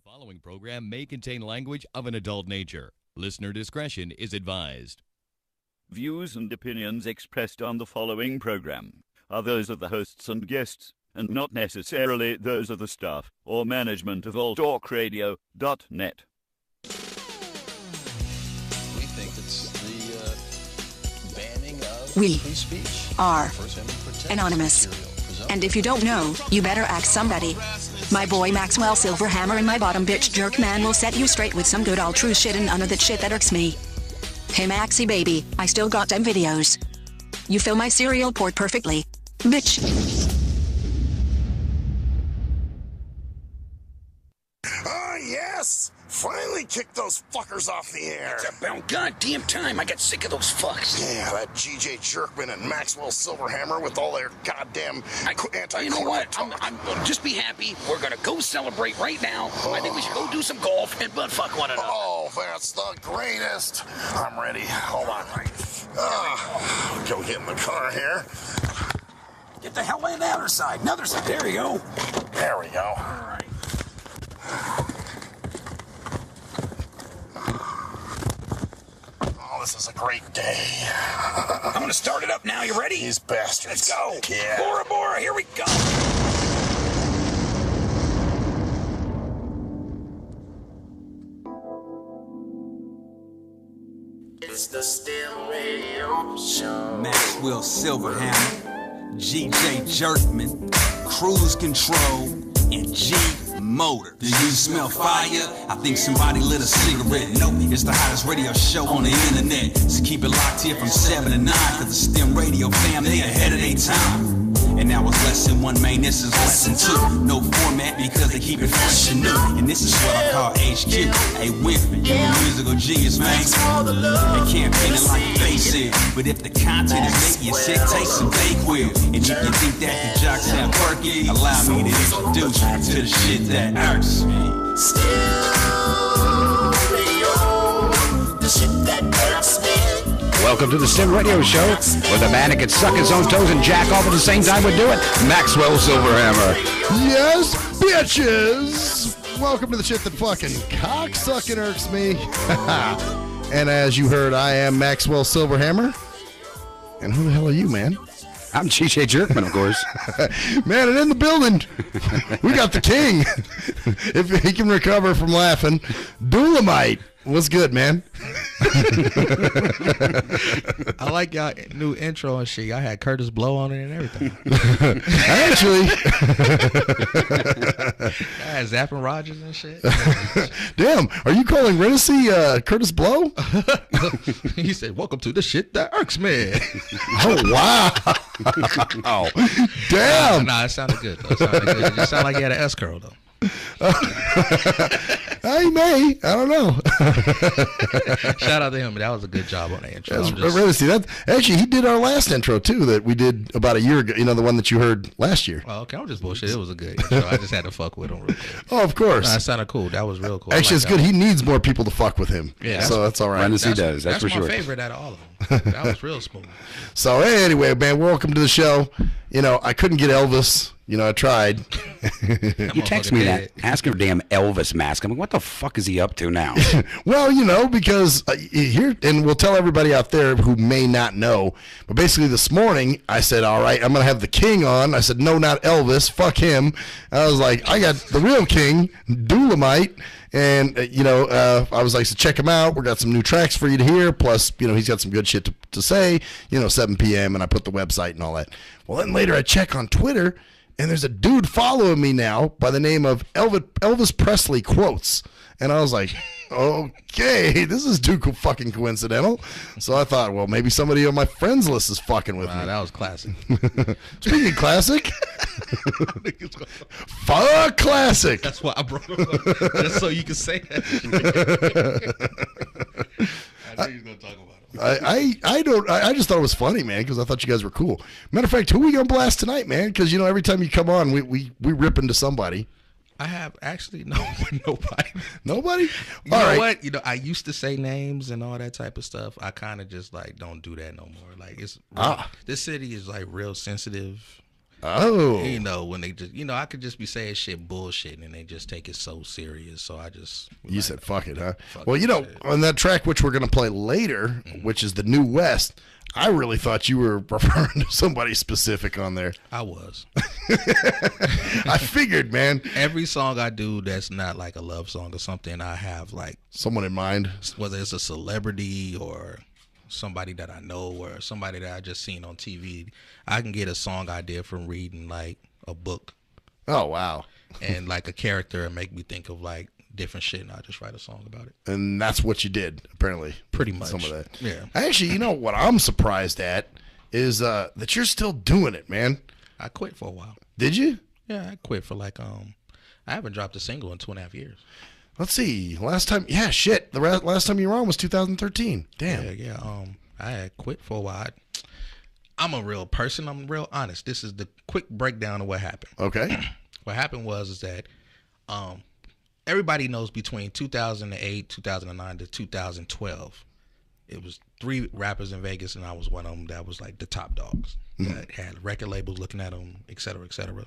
following program may contain language of an adult nature. Listener discretion is advised. Views and opinions expressed on the following program are those of the hosts and guests, and not necessarily those of the staff or management of alltalkradio.net. We think it's the banning of We free speech are First Amendment protected anonymous. material presumptive. And if you don't know, you better ask somebody. My boy Maxwell Silverhammer and my bottom bitch jerk man will set you straight with some good all true shit and none of that shit that irks me. Hey Maxie baby, I still got them videos. You fill my cereal port perfectly. Bitch. Ah, yes! Finally kicked those fuckers off the air. It's about goddamn time I got sick of those fucks. Yeah, that G.J. Jerkman and Maxwell Silverhammer with all their goddamn anti-corporate You know what? talk. I'm just be happy. We're gonna go celebrate right now. I think we should go do some golf and butt fuck one another. Oh, that's the greatest. I'm ready. Hold on. Go get in the car here. Get the hell in the other side. Another side. There you go. There we go. All right. Oh, this is a great day. I'm gonna start it up now. You ready? These bastards. Let's go. Yeah. Bora Bora, here we go. It's the STIM Radio Show. Maxwell Silverhammer, G.J. Jerkman, Cruise Control, and G Motor. Do you smell fire? I think somebody lit a cigarette. Nope, it's the hottest radio show on the internet. So keep it locked here from 7 to 9, cause the STIM Radio fam, they ahead of their time. And now it's lesson 1, man, this is lesson 2. No format because they keep it fresh and new. And this is what I call HQ. Hey, Winfrey, you a musical genius, man. They can't paint it like a face is. But if the content is making you sick, take some Dayquil. And if you think that the jocks sound quirky, allow me to introduce you to the shit that irks me. STIM Radio, the shit that irks me. Welcome to the STIM Radio Show, where the man that can suck his own toes and jack off at the same time would do it, Maxwell Silverhammer. Yes, bitches! Welcome to the shit that fucking cocksucking irks me. And as you heard, I am Maxwell Silverhammer. And who the hell are you, man? I'm G.J. Jerkman, of course. Man, and in the building, we got the king. If he can recover from laughing, Dulamite. What's good, man? I like y'all new intro and shit. I had Curtis Blow on it and everything. Actually, I had Zappin' Rogers and shit. Damn, are you calling Renaissance Curtis Blow? He said, "Welcome to the shit that irks me." Oh wow! Oh, damn! Nah, it sounded good. Though. It sounded good. It just sounded like he had an S curl though. I may. I don't know. Shout out to him. That was a good job on the intro. That actually, he did our last intro too that we did about a year ago. You know, the one that you heard last year. Oh, okay, I'm just bullshit. It was a good intro. I just had to fuck with him real quick. Oh, of course. Nah, it sounded cool. That was real cool. Actually, it's good. He needs more people to fuck with him. Yeah, so that's all right. He does. That's for sure. That's my favorite out of all of them. That was real smooth. So anyway, man, welcome to the show. You know, I couldn't get Elvis. You know, I tried. You text me that, asking for damn Elvis mask. I'm like, what the fuck is he up to now? Well, you know, because here, and we'll tell everybody out there who may not know, but basically this morning I said, all right, I'm going to have the king on. I said, no, not Elvis. Fuck him. I was like, I got the real king, Dulamite. And, you know, I was like, so check him out. We got some new tracks for you to hear. Plus, you know, he's got some good shit to say, you know, 7 p.m. And I put the website and all that. Well, then later I check on Twitter, and there's a dude following me now by the name of Elvis Presley Quotes. And I was like, okay, this is too fucking coincidental. So I thought, well, maybe somebody on my friends list is fucking with me. That was classic. Speaking of classic, fuck classic. That's why I brought him up. Just so you can say that. I knew you were going to talk about it. I just thought it was funny, man, because I thought you guys were cool. Matter of fact, who we gonna blast tonight, man? Because you know every time you come on, we rip into somebody. I have actually nobody. Nobody? You know what? You know, I used to say names and all that type of stuff. I kind of just like don't do that no more. Like it's this city is like real sensitive. Oh. You know, when they just, I could just be saying shit bullshit and they just take it so serious. So I just. You said fuck it, huh? Fuck Well, it. on that track, which we're going to play later, which is the New West, I really thought you were referring to somebody specific on there. I was. I figured, man. Every song I do that's not like a love song or something, I have like. Someone in mind. Whether it's a celebrity or somebody that I know or somebody that I just seen on TV, I can get a song idea from reading like a book. Oh, wow. And like a character and make me think of like different shit, and I just write a song about it. And that's what you did, apparently. Pretty much. Some of that. Yeah. Actually, what I'm surprised at is that you're still doing it, man. I quit for a while. Did you? Yeah, I quit for like I haven't dropped a single in 2.5 years. Let's see. Last time, shit. The last time you were on was 2013. Damn. Yeah. I had quit for a while. I'm a real person. I'm real honest. This is the quick breakdown of what happened. Okay. What happened was that everybody knows between 2008, 2009 to 2012, it was 3 rappers in Vegas, and I was one of them that was like the top dogs that had record labels looking at them, et cetera, et cetera.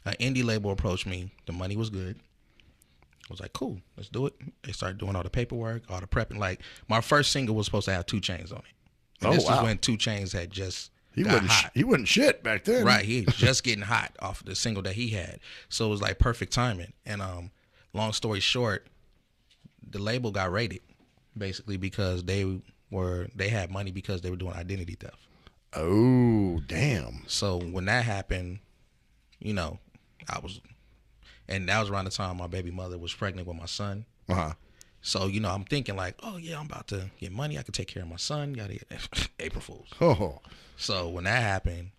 An indie label approached me. The money was good. I was like, cool, let's do it. They started doing all the paperwork, all the prepping. Like, my first single was supposed to have 2 Chainz on it. And this was when 2 Chainz had just got hot. He wasn't shit back then. Right, he was just getting hot off of the single that he had. So it was like perfect timing. And long story short, the label got raided basically because they had money because they were doing identity theft. Oh, damn. So when that happened, and that was around the time my baby mother was pregnant with my son. Uh-huh. So, I'm thinking like, oh yeah, I'm about to get money. I can take care of my son. Got it. April Fools. Oh. So when that happened,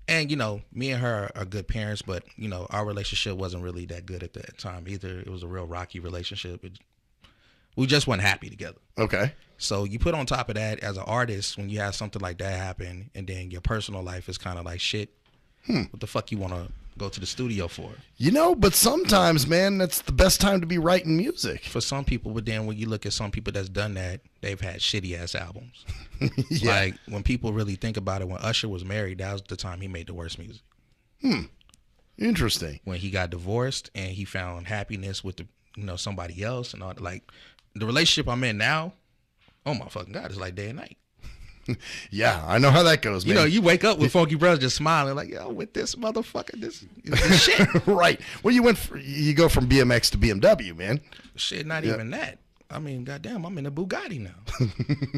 and me and her are good parents, but our relationship wasn't really that good at that time either. It was a real rocky relationship. We just weren't happy together. Okay. So you put on top of that, as an artist, when you have something like that happen, and then your personal life is kind of like shit. What the fuck you want to go to the studio for? But sometimes, man, that's the best time to be writing music. For some people, but then when you look at some people that's done that, they've had shitty ass albums. Yeah. Like when people really think about it, when Usher was married, that was the time he made the worst music. Interesting. When he got divorced and he found happiness with somebody else and all that. Like the relationship I'm in now, oh my fucking God, it's like day and night. Yeah, I know how that goes, man. You wake up with Funky Brothers just smiling like, yo, with this motherfucker, this shit. Right. Well, you go from BMX to BMW, man. Shit, not even that. I mean, goddamn, I'm in a Bugatti now.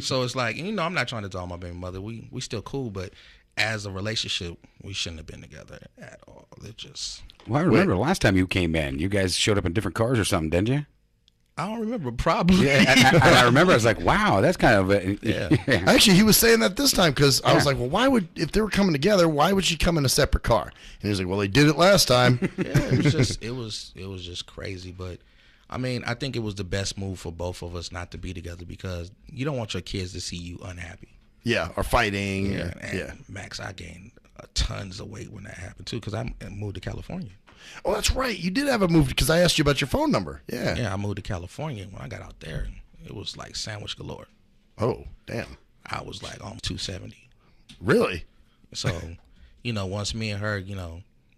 So it's like, I'm not trying to tell my baby mother. We still cool, but as a relationship, we shouldn't have been together at all. It just. Well, I remember the last time you came in, you guys showed up in different cars or something, didn't you? I don't remember, probably. Yeah, I remember. I was like, wow, that's kind of yeah. Actually, he was saying that this time because I was like, well, if they were coming together, why would she come in a separate car? And he was like, well, they did it last time. Yeah, it was just crazy. But I mean, I think it was the best move for both of us not to be together because you don't want your kids to see you unhappy. Yeah, or fighting. Yeah. Max, I gained tons of weight when that happened too because I moved to California. Oh, that's right. You did have a move because I asked you about your phone number. Yeah. Yeah, I moved to California. When I got out there, it was like sandwich galore. Oh, damn. I was like on 270. Really? So, once me and her,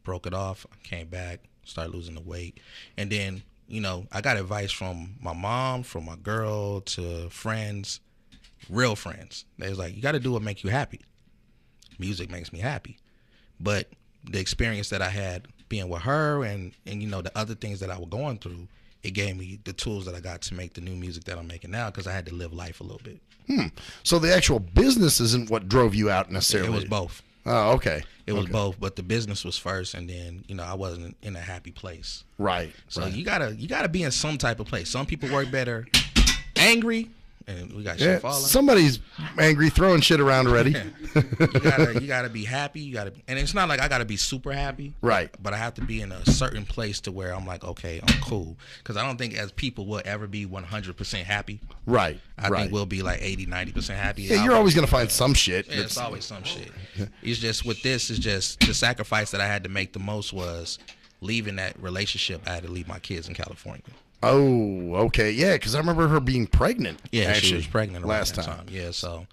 broke it off, I came back, started losing the weight. And then, I got advice from my mom, from my girl, to friends, real friends. They was like, you got to do what makes you happy. Music makes me happy. But the experience that I had being with her and the other things that I was going through, it gave me the tools that I got to make the new music that I'm making now because I had to live life a little bit. So the actual business isn't what drove you out necessarily? It was both. Oh, okay. It was both, but the business was first, and then I wasn't in a happy place. Right. So right. you gotta be in some type of place. Some people work better angry, and we got shit falling. Somebody's angry, throwing shit around already. You gotta be happy. And it's not like I gotta be super happy, right? But I have to be in a certain place to where I'm like, okay, I'm cool. Because I don't think as people will ever be 100% happy. Right. I think we'll be like 80-90% happy. Yeah, you're always gonna find some shit. Yeah, it's always some shit. It's just with this, it's just the sacrifice that I had to make the most was leaving that relationship. I had to leave my kids in California. Oh, okay. Yeah, because I remember her being pregnant. Yeah, actually, she was pregnant last that time. Yeah, so,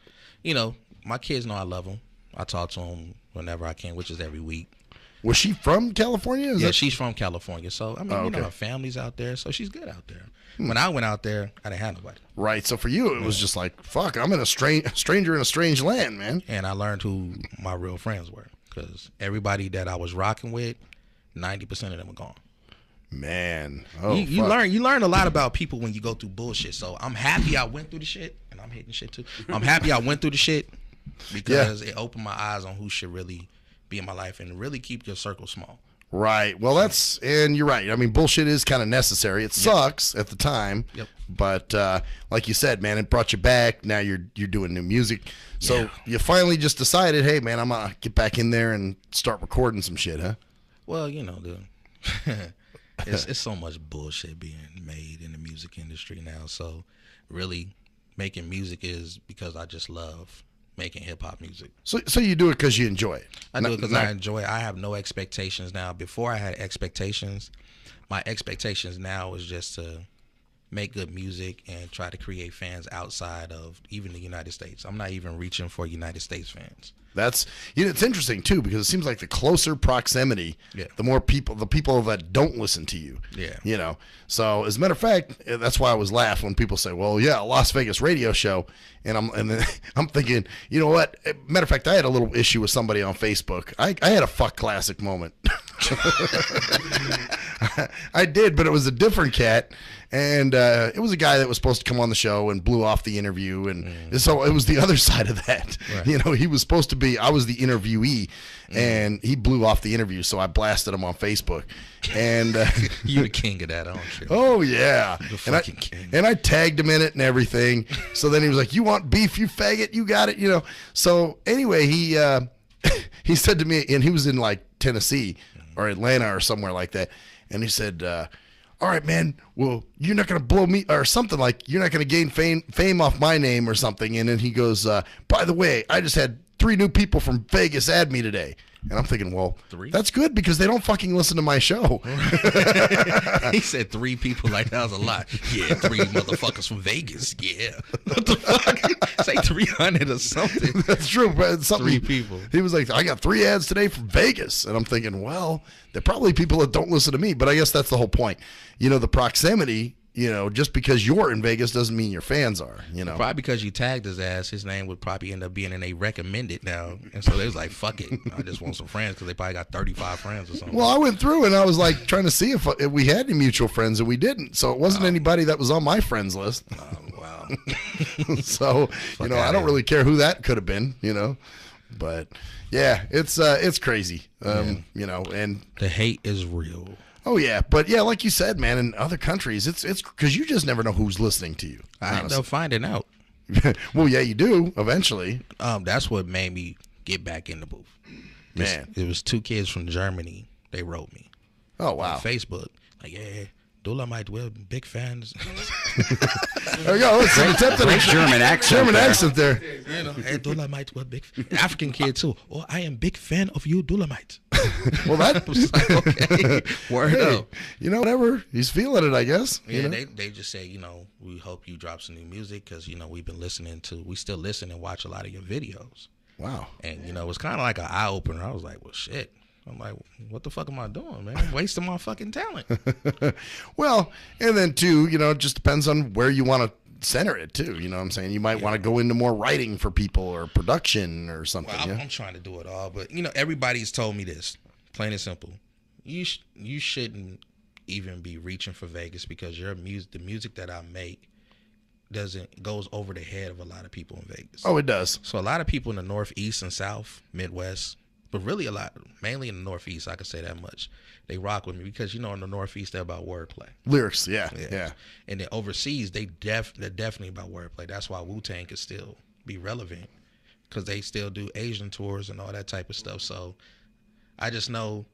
my kids know I love them. I talk to him whenever I can, which is every week. Was she from California? Yeah, she's from California. So, I mean, you know, her family's out there, so she's good out there. When I went out there, I didn't have nobody. Right. So for you, it was just like, fuck, I'm in a stranger in a strange land, man. And I learned who my real friends were, because everybody that I was rocking with, 90% of them are gone. Man. You learn a lot about people when you go through bullshit. So I'm happy I went through the shit, and I'm hating shit too. I'm happy I went through the shit because it opened my eyes on who should really be in my life and really keep your circle small. Right. Well, and you're right. I mean, bullshit is kind of necessary. It sucks at the time, but like you said, man, it brought you back. Now you're doing new music. So you finally just decided, hey, man, I'm gonna get back in there and start recording some shit, huh? Well, you know, it's so much bullshit being made in the music industry now. So really, making music is because I just love making hip-hop music. So you do it because you enjoy it? I do it because I enjoy it. I have no expectations now. Before I had expectations. My expectations now is just to make good music and try to create fans outside of even the United States. I'm not even reaching for United States fans. That's, you know, it's interesting too, because it seems like the closer proximity, the more people, the people that don't listen to you. Yeah. You know, so as a matter of fact, that's why I always laugh when people say, well, yeah, a Las Vegas radio show. And then I'm thinking, you know what? Matter of fact, I had a little issue with somebody on Facebook. I had a fuck Klassick moment. I did, but it was a different cat. And it was a guy that was supposed to come on the show and blew off the interview. And so it was the other side of that. Right. You know, he was supposed to be, I was the interviewee, and he blew off the interview. So I blasted him on Facebook. And you're the king of that, aren't you? Oh, yeah. The fucking king. And I tagged him in it and everything. So then he was like, you want beef, you faggot? You got it, you know. So anyway, he said to me, and he was in like Tennessee or Atlanta or somewhere like that. And he said, all right, man, well, you're not going to blow me, or something like, you're not going to gain fame off my name or something. And then he goes, by the way, I just had 3 new people from Vegas add me today. And I'm thinking, well, 3? That's good because they don't fucking listen to my show. He said 3 people, like that was a lot. Yeah, 3 motherfuckers from Vegas. Yeah. What the fuck? Say 300 or something. That's true. But something, 3 people. He was like, I got 3 ads today from Vegas. And I'm thinking, well, they're probably people that don't listen to me. But I guess that's the whole point. You know, the proximity, you know, just because you're in Vegas doesn't mean your fans are, you know. Probably because you tagged his ass, his name would probably end up being in a recommended now. And so they was like, fuck it. I just want some friends because they probably got 35 friends or something. Well, I went through and I was like trying to see if we had any mutual friends, and we didn't. So it wasn't anybody that was on my friends list. Oh, wow. So, you know, I don't really care who that could have been, you know. But, yeah, it's crazy, you know. And the hate is real. Oh, yeah. But, yeah, like you said, man, in other countries, it's because you just never know who's listening to you. I end up finding out. Well, yeah, you do eventually. That's what made me get back in the booth. Man. It was 2 kids from Germany. They wrote me. Oh, wow. On Facebook. Like, yeah, Dulamite, we're big fans. There we go. Great German accent. German accent there. You know, hey, Dulamite, we're big. African kid, too. Oh, I am big fan of you, Dulamite. Well, that was like, okay, word up. You know, whatever. He's feeling it, I guess. Yeah, you know? they just say, you know, we hope you drop some new music because, you know, we still listen and watch a lot of your videos. Wow. And, you know, it was kind of like an eye-opener. I was like, well, shit. I'm like, what the fuck am I doing, man? I'm wasting my fucking talent. Well, and then, too, you know, it just depends on where you want to center it, too. You know what I'm saying? You might want to go into more writing for people or production or something. Well, I'm trying to do it all. But, you know, everybody's told me this, plain and simple. You shouldn't even be reaching for Vegas because the music that I make goes over the head of a lot of people in Vegas. Oh, it does. So a lot of people in the Northeast and South, Midwest, but really mainly in the Northeast, I can say that much. They rock with me because, you know, in the Northeast, they're about wordplay. Lyrics, yeah. And then overseas, they're definitely about wordplay. That's why Wu-Tang can still be relevant because they still do Asian tours and all that type of stuff. So I just know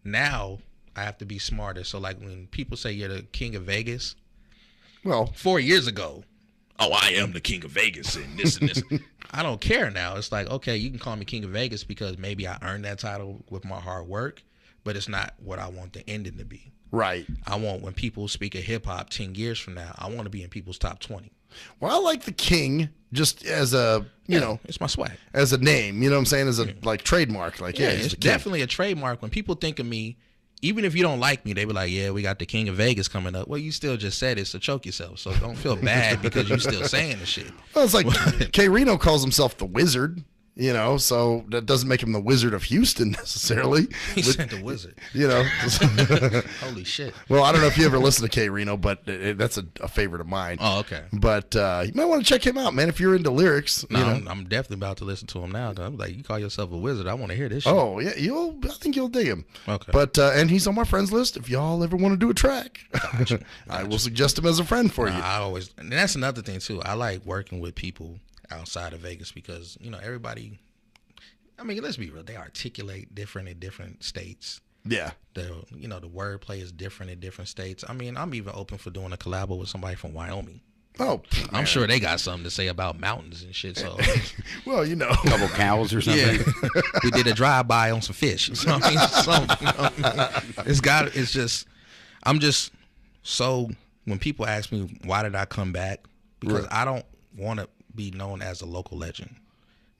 now I have to be smarter. So, like, when people say you're the king of Vegas, well, 4 years ago, oh, I am the king of Vegas and this and this. I don't care now. It's like, okay, you can call me king of Vegas because maybe I earned that title with my hard work. but it's not what I want the ending to be. Right. I want, when people speak of hip hop 10 years from now, I want to be in people's top 20. Well, I like the King just as a, you know, it's my swag. As a name, you know what I'm saying? As a like trademark. Like, yeah, it's definitely a trademark. When people think of me, even if you don't like me, they be like, yeah, we got the King of Vegas coming up. Well, you still just said it, so choke yourself. So don't feel bad because you still saying the shit. Well, it's like K. Reno calls himself the Wizard. You know, so that doesn't make him the Wizard of Houston necessarily. He said the Wizard. You know. Holy shit. Well, I don't know if you ever listen to K. Reno, but that's a favorite of mine. Oh, okay. But you might want to check him out, man, if you're into lyrics. No, you know. I'm definitely about to listen to him now. I'm like, you call yourself a wizard. I want to hear this shit. Oh, yeah. I think you'll dig him. Okay. But, and he's on my friends list if y'all ever want to do a track. Gotcha. I will suggest him as a friend for you. I always, and that's another thing, too. I like working with people outside of Vegas because, you know, everybody... I mean, let's be real. They articulate different in different states. Yeah. The wordplay is different in different states. I mean, I'm even open for doing a collabo with somebody from Wyoming. Oh, I'm man. Some to something to say about mountains and shit. So, well, you know, a couple cows or something. Yeah. We did a drive-by on some fish. So, I mean, it's just, I'm just so, when people ask me, why did I come back? Because I don't want to be known as a local legend.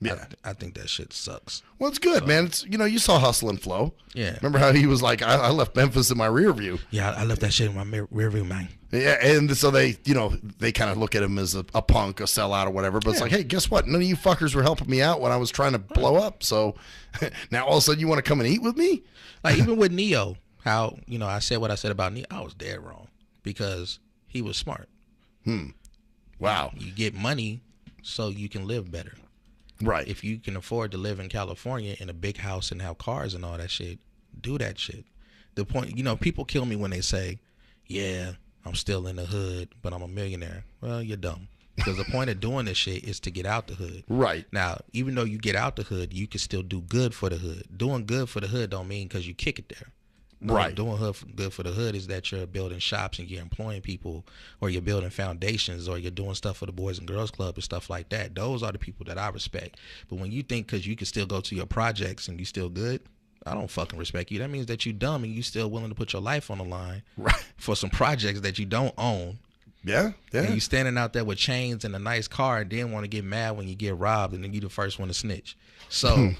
Yeah, I think that shit sucks. Well, it's good, man. It's, you know, you saw Hustle and Flow. Yeah. Remember how he was like, I left Memphis in my rear view. Yeah, I left that shit in my rear view, man. Yeah, and so they, you know, they kind of look at him as a punk, a sellout or whatever. But it's like, hey, guess what? None of you fuckers were helping me out when I was trying to blow up. So now all of a sudden you want to come and eat with me? Like even with Neo, how, you know, I said what I said about Neo. I was dead wrong because he was smart. Wow. You get money so you can live better. Right. If you can afford to live in California in a big house and have cars and all that shit, do that shit. The point, you know, people kill me when they say, yeah, I'm still in the hood, but I'm a millionaire. Well, you're dumb. Because the point of doing this shit is to get out the hood. Right. Now, even though you get out the hood, you can still do good for the hood. Doing good for the hood don't mean because you kick it there. Right. Doing good for the hood is that you're building shops and you're employing people, or you're building foundations, or you're doing stuff for the Boys and Girls Club and stuff like that. Those are the people that I respect. But when you think because you can still go to your projects and you still good, I don't fucking respect you. That means that you dumb and you still willing to put your life on the line for some projects that you don't own. Yeah, yeah. And you standing out there with chains and a nice car and then want to get mad when you get robbed and then you the first one to snitch. So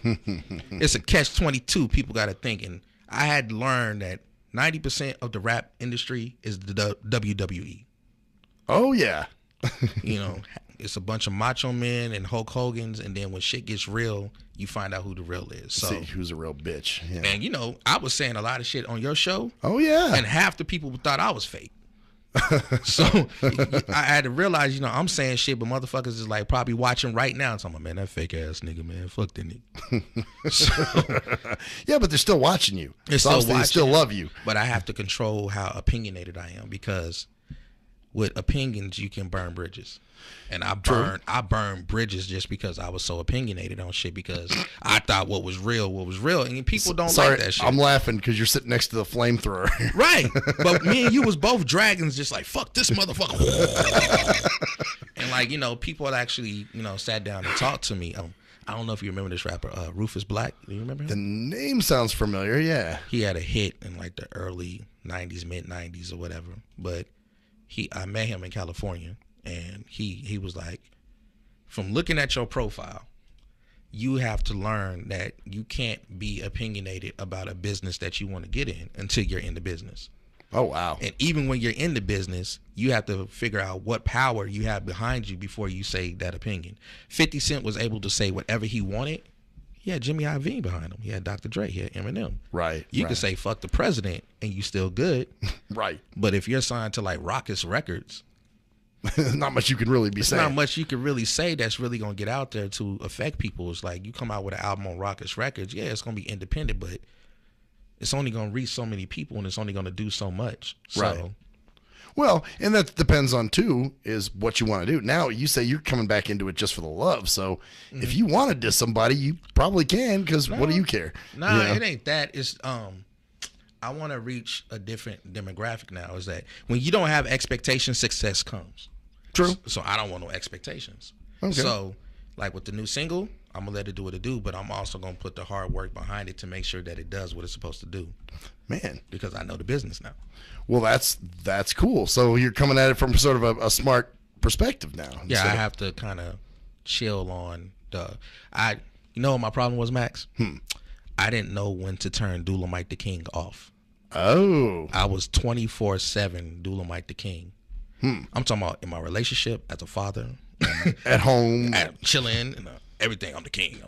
it's a catch-22. People got to think. And I had to learn that 90% of the rap industry is the WWE. Oh, yeah. You know, it's a bunch of macho men and Hulk Hogan's, and then when shit gets real, you find out who the real is. So, see who's a real bitch. Yeah. And, you know, I was saying a lot of shit on your show. Oh, yeah. And half the people thought I was fake. So I had to realize, you know, I'm saying shit, but motherfuckers is like probably watching right now and talking about, man, that fake ass nigga, man, fuck that nigga. So, yeah, but they're still watching you. They're still watching. They still love you. But I have to control how opinionated I am, because with opinions you can burn bridges. And I burned bridges just because I was so opinionated on shit, because I thought what was real. And people don't like that shit. I'm laughing because you're sitting next to the flamethrower. Right. But me and you was both dragons, just like, fuck this motherfucker. And like, you know, people actually, you know, sat down and talked to me. I don't know if you remember this rapper, Rufus Black. Do you remember him? The name sounds familiar, yeah. He had a hit in like the early 90s, mid 90s or whatever. But I met him in California. And he was like, from looking at your profile, you have to learn that you can't be opinionated about a business that you want to get in until you're in the business. Oh, wow. And even when you're in the business, you have to figure out what power you have behind you before you say that opinion. 50 Cent was able to say whatever he wanted. He had Jimmy Iovine behind him. He had Dr. Dre. He had Eminem. Right. You can say fuck the president and you still good. Right. But if you're signed to like Raucous Records, not much you can really be saying. Not much you can really say that's really going to get out there to affect people. It's like you come out with an album on Raucous Records, yeah, it's going to be independent, but it's only going to reach so many people and it's only going to do so much. Right. So, well, and that depends on, too, is what you want to do. Now, you say you're coming back into it just for the love. So if you want to diss somebody, you probably can, because what do you care? Nah, you know? It ain't that. It's I want to reach a different demographic now. Is that when you don't have expectations, success comes. True. So I don't want no expectations. Okay. So like with the new single, I'm gonna let it do what it do, but I'm also gonna put the hard work behind it to make sure that it does what it's supposed to do. Man, because I know the business now. Well, that's cool. So you're coming at it from sort of a smart perspective now. Yeah, I have to kind of chill on you know what my problem was, Max? I didn't know when to turn Dulamite the King off. Oh. I was 24/7 Dulamite the King. I'm talking about in my relationship as a father. At home. Chilling and everything. I'm the king.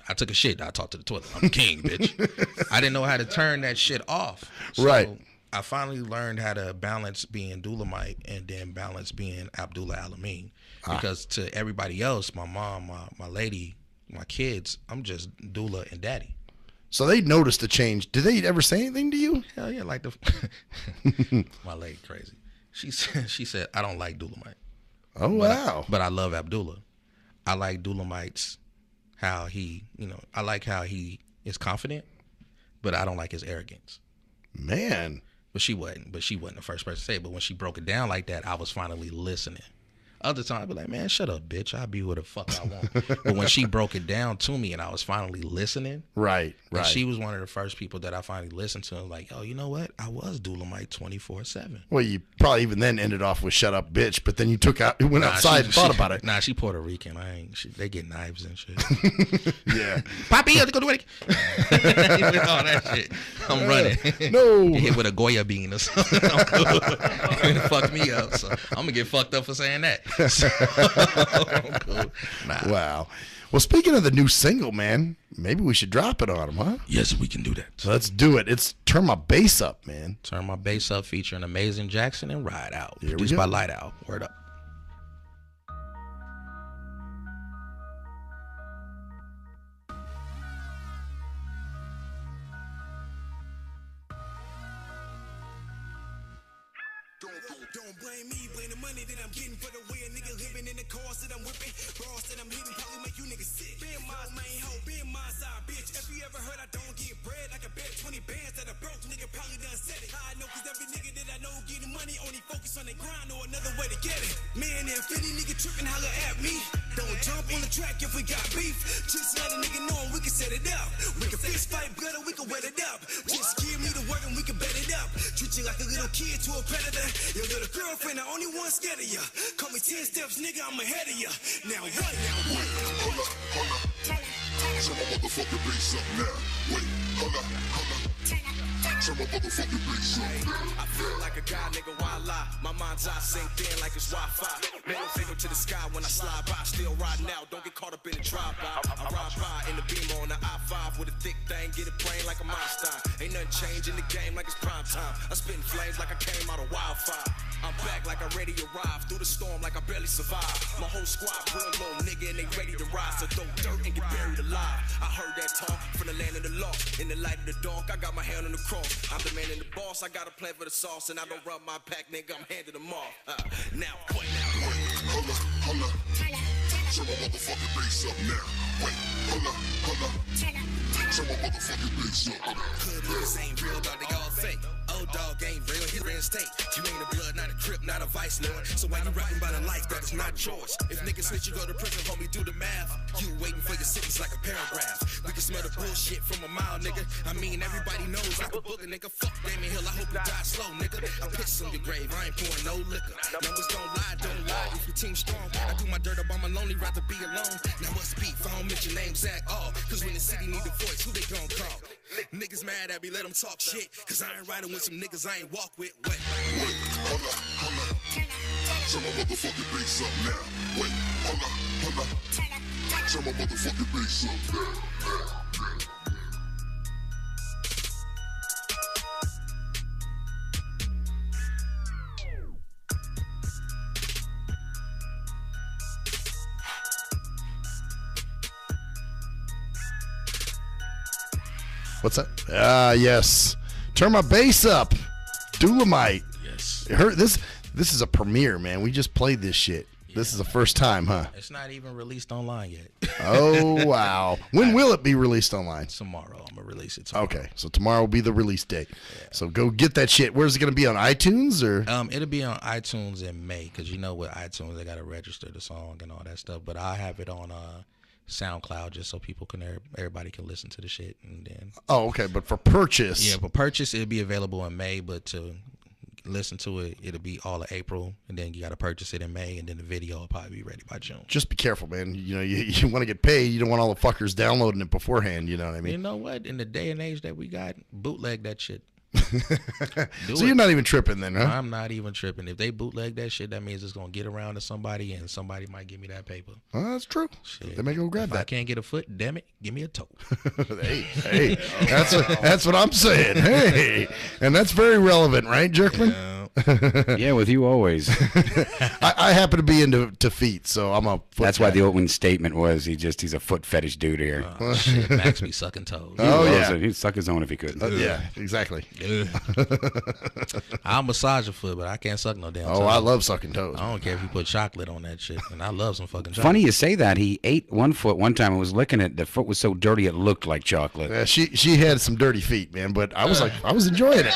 I took a shit. I talked to the toilet. I'm the king, bitch. I didn't know how to turn that shit off. So right. I finally learned how to balance being Dulamite and then balance being Abdullah Alameen. Because to everybody else, my mom, my lady, my kids, I'm just Dula and Daddy. So they noticed the change. Did they ever say anything to you? Hell yeah, like my lady crazy. She said, I don't like Dulamite. Oh, wow. But I love Abdullah. I like Dulamite's how he, I like how he is confident, but I don't like his arrogance. Man. But she wasn't the first person to say it. But when she broke it down like that, I was finally listening. Other times, I'd be like, man, shut up, bitch. I'll be who the fuck I want. But when she broke it down to me and I was finally listening. Right. And she was one of the first people that I finally listened to. Like, oh, you know what? I was Dulamite 24/7. Well, you probably even then ended off with shut up, bitch. But then you went outside and thought about it. Nah, she Puerto Rican. They get knives and shit. Yeah. Poppy, you have to go do it. With all that shit. I'm running. No. Get hit with a Goya bean or something. Fuck me up. So I'm going to get fucked up for saying that. Cool. Nah. Wow. Well, speaking of the new single, man, maybe we should drop it on him, huh? Yes, we can do that. So let's do it. It's Turn My Bass Up, man. Turn My Bass Up featuring Amazing Jackson and Ride Out. Here Produced by Light Out. Word up. Don't blame me, blame the money that I'm getting for the way a nigga living in the cars that I'm whipping. Bras that I'm hitting probably make you niggas sick. Being my main hoe, being my side bitch. If you ever heard I don't get bread like a bet 20 bands that a broke nigga probably done said it. I know cause every nigga that I know getting money only focus on their grind or another way to get it. Man, if any nigga tripping, holler at me. Don't jump on the track if we got beef. Just let a nigga know and we can set it up. We can fist fight blood or we can wet it up. Just give me the word and we can bet it up. Treat you like a little kid to a predator. Your little girlfriend, the only one scared of you. Call me 10 steps, nigga, I'm ahead of you. Now what? Hold up. Turn my motherfucking bass up now. Wait, hold up. Turn my motherfucking bass up now. I feel like a guy, nigga, why lie? My mind's eye synced in like it's Wi-Fi. Middle finger to the sky when I slide by. Still riding out, don't get caught up in the drive-by. I ride by in the Beamer on the I-5 with a thick thing, get it brain like a Einstein. Ain't nothing changing the game like it's prime time. I'm spitting flames like I came out of wildfire. I'm back like I ready to arrive. Through the storm like I barely survived. My whole squad real low, nigga, and they ready to rise. So throw dirt and get buried alive. I heard that talk from the land of the lost. In the light of the dark, I got my hand on the cross. I'm the man and the boss, I got a plan for the sauce. And I don't rub my pack, nigga, I'm handing them off. Now, what? Hold up. Turn my motherfucking bass up now. Wait, hold up. Turn my motherfucking bass up. Hood niggas ain't real, dog, they all fake. Old dog ain't real, he ran state. You ain't a blood, not a crip, not a vice lord. So why you rapping about a life that is not yours? If niggas snitch, you go to prison, homie, do the math. You waiting for your sentence like a paragraph. We can smell the bullshit from a mile, nigga. I mean, everybody knows I can book a nigga. Fuck Damien Hill, I hope you die slow, nigga. I piss on your grave, I ain't pouring no liquor. Numbers don't lie, don't lie. If your team strong, I do my dirt up on my lonely, rather be alone. Now what's beef? I don't mention names at all. Cause when the city need a voice, who they gon' call? Niggas mad at me, let them talk shit. Cause I ain't riding with some niggas I ain't walk with. Wait, hold up. Turn my motherfucking bass up now. Wait, hold up. Turn my motherfucking bass up now. What's that? Yes. Turn My Bass Up. Dulamite. Yes. This is a premiere, man. We just played this shit. Yeah. This is the first time, huh? It's not even released online yet. Oh, wow. When will it be released online? Tomorrow. I'm going to release it tomorrow. Okay. So tomorrow will be the release date. Yeah. So go get that shit. Where's it going to be, on iTunes or? It'll be on iTunes in May, because you know with iTunes, they got to register the song and all that stuff. But I have it on SoundCloud just so people can everybody can listen to the shit. And then okay, but for purchase, yeah, for purchase it'll be available in May, but to listen to it, it'll be all of April, and then you got to purchase it in May, and then the video will probably be ready by June. Just be careful, man. You know, you want to get paid. You don't want all the fuckers downloading it beforehand. You know what I mean? You know what? In the day and age that we got, bootleg that shit. So you're not even tripping then, huh? I'm not even tripping. If they bootleg that shit, that means it's gonna get around to somebody, and somebody might give me that paper. Well, that's true. Shit. They may go grab if that. I can't get a foot, damn it, give me a toe. hey, that's what I'm saying. Hey, and that's very relevant, right, Jerkman? Yeah, with you always. I happen to be into feet, so I'm a foot That's guy. why the opening statement was he's a foot fetish dude here. Oh, shit, Max be sucking toes. He'd suck his own if he could. Yeah, exactly. I'll massage a foot, but I can't suck no damn toes. I love sucking toes. I don't care if you put chocolate on that shit, and I love some fucking chocolate. Funny you say that. He ate one foot one time and was licking it. The foot was so dirty it looked like chocolate. Yeah, she had some dirty feet, man, but I was enjoying it.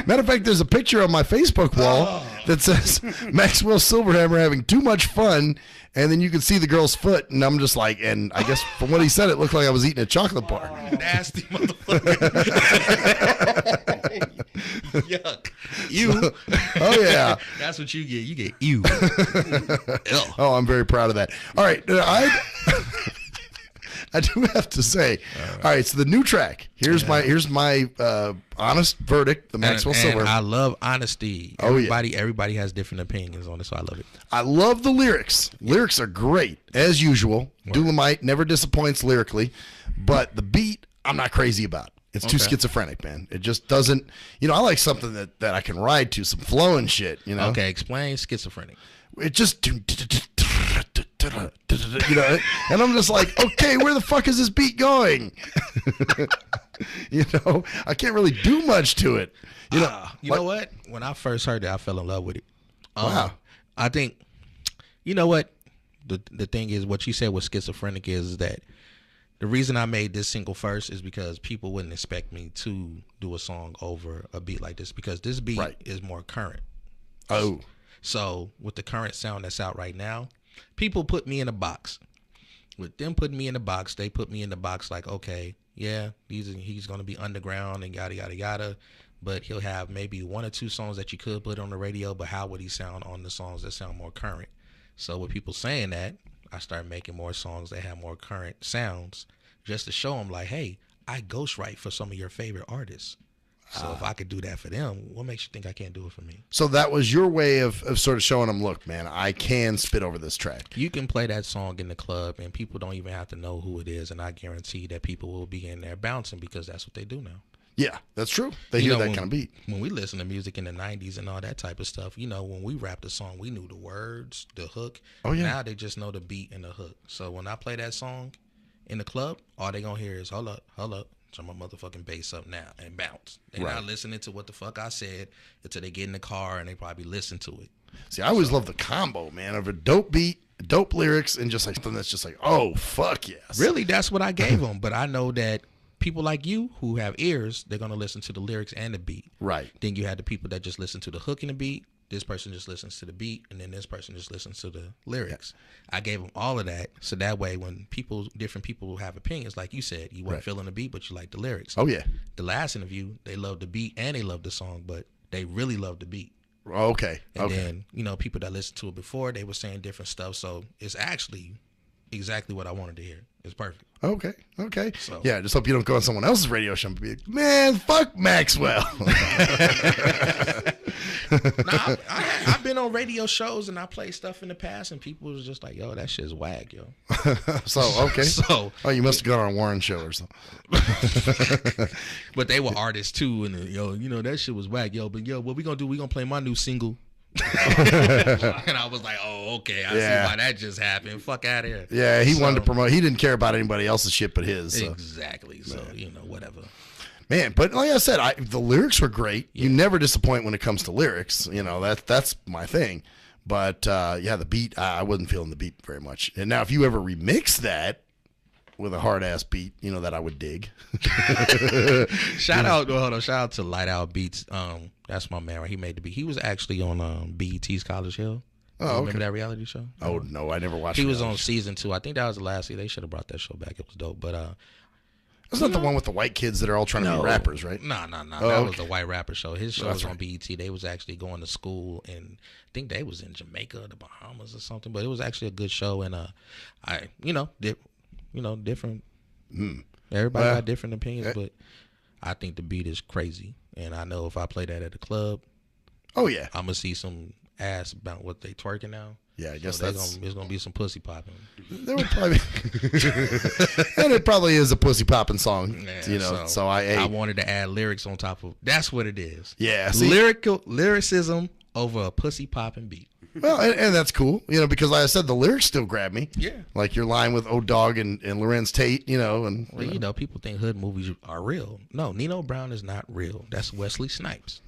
Matter of fact, there's a picture on my Facebook wall that says Maxwell Silverhammer having too much fun, and then you can see the girl's foot, and I'm just like, and I guess from what he said, it looked like I was eating a chocolate bar. Nasty motherfucker. Yuck. You. Oh, yeah. That's what you get. You get you. Oh, I'm very proud of that. All right. I do have to say, all right, so the new track. Here's my honest verdict, the Maxwell Silver. I love honesty. Everybody has different opinions on it, so I love it. I love the lyrics. Lyrics are great, as usual. Dulamite never disappoints lyrically, but the beat, I'm not crazy about. It's too schizophrenic, man. It just doesn't, I like something that I can ride to, some flow and shit, Okay, explain schizophrenic. It just, and I'm just like, okay, where the fuck is this beat going? I can't really do much to it. You know what? When I first heard it, I fell in love with it. Wow. I think, you know what? The thing is, what you said with schizophrenic is that the reason I made this single first is because people wouldn't expect me to do a song over a beat like this, because this beat is more current. Oh. So with the current sound that's out right now, people put me in a box. With them putting me in a box, they put me in the box like, okay, yeah, he's going to be underground and yada, yada, yada. But he'll have maybe one or two songs that you could put on the radio, but how would he sound on the songs that sound more current? So with people saying that, I started making more songs that have more current sounds just to show them like, hey, I ghostwrite for some of your favorite artists. So if I could do that for them, what makes you think I can't do it for me? So that was your way of sort of showing them, look, man, I can spit over this track. You can play that song in the club, and people don't even have to know who it is, and I guarantee that people will be in there bouncing, because that's what they do now. Yeah, that's true. They hear that kind of beat. When we listen to music in the 90s and all that type of stuff, when we rapped a song, we knew the words, the hook. Oh, yeah. Now they just know the beat and the hook. So when I play that song in the club, all they gonna hear is, hold up. Turn my motherfucking bass up now and bounce. They're not listening to what the fuck I said until they get in the car and they probably listen to it. See, I always love the combo, man, of a dope beat, dope lyrics, and just like something that's just like, oh, fuck yes. Really, that's what I gave them. But I know that people like you who have ears, they're going to listen to the lyrics and the beat. Right. Then you had the people that just listen to the hook and the beat. This person just listens to the beat, and then this person just listens to the lyrics. Yeah. I gave them all of that, so that way when different people have opinions, like you said, you weren't feeling the beat, but you like the lyrics. Oh, yeah. The last interview, they loved the beat and they loved the song, but they really loved the beat. Okay. And then, people that listened to it before, they were saying different stuff, so it's actually exactly what I wanted to hear. It's perfect. Okay. So. Yeah, just hope you don't go on someone else's radio show and be like, man, fuck Maxwell. I've been on radio shows and I played stuff in the past and people was just like, yo, that shit's whack, yo. Okay. Oh, you must have gone on a Warren show or something. But they were artists too, and that shit was whack, yo. But what we gonna do? We gonna play my new single. And I was like, oh, okay, I see why that just happened. Fuck out of here. Yeah, he wanted to promote. He didn't care about anybody else's shit but his. So. Exactly. So, whatever. Man, but like I said, the lyrics were great. Yeah. You never disappoint when it comes to lyrics. That's my thing. But the beat, I wasn't feeling the beat very much. And now if you ever remix that with a hard ass beat, that I would dig. Shout out to Light Out Beats. That's my man. He made the beat. He was actually on BET's College Hill. Oh, Remember that reality show? Oh no, I never watched. He was on season 2. I think that was the last season. They should have brought that show back. It was dope. But that's not the one with the white kids that are all trying to be rappers, right? No. Oh, That was the white rapper show. His show was right. on BET. They was actually going to school, and I think they was in Jamaica, the Bahamas, or something. But it was actually a good show, and different. Everybody got different opinions, but I think the beat is crazy, and I know if I play that at the club, oh yeah, I'm gonna see some ass about what they twerking now. Yeah, I guess so there's gonna be some pussy popping. There would probably, and it probably is a pussy popping song, So I wanted to add lyrics on top of. That's what it is. Yeah, lyricism over a pussy popping beat. Well, and that's cool, because like I said, the lyrics still grab me. Yeah, like your line with O-Dog and Lorenz Tate, and people think hood movies are real. No, Nino Brown is not real. That's Wesley Snipes.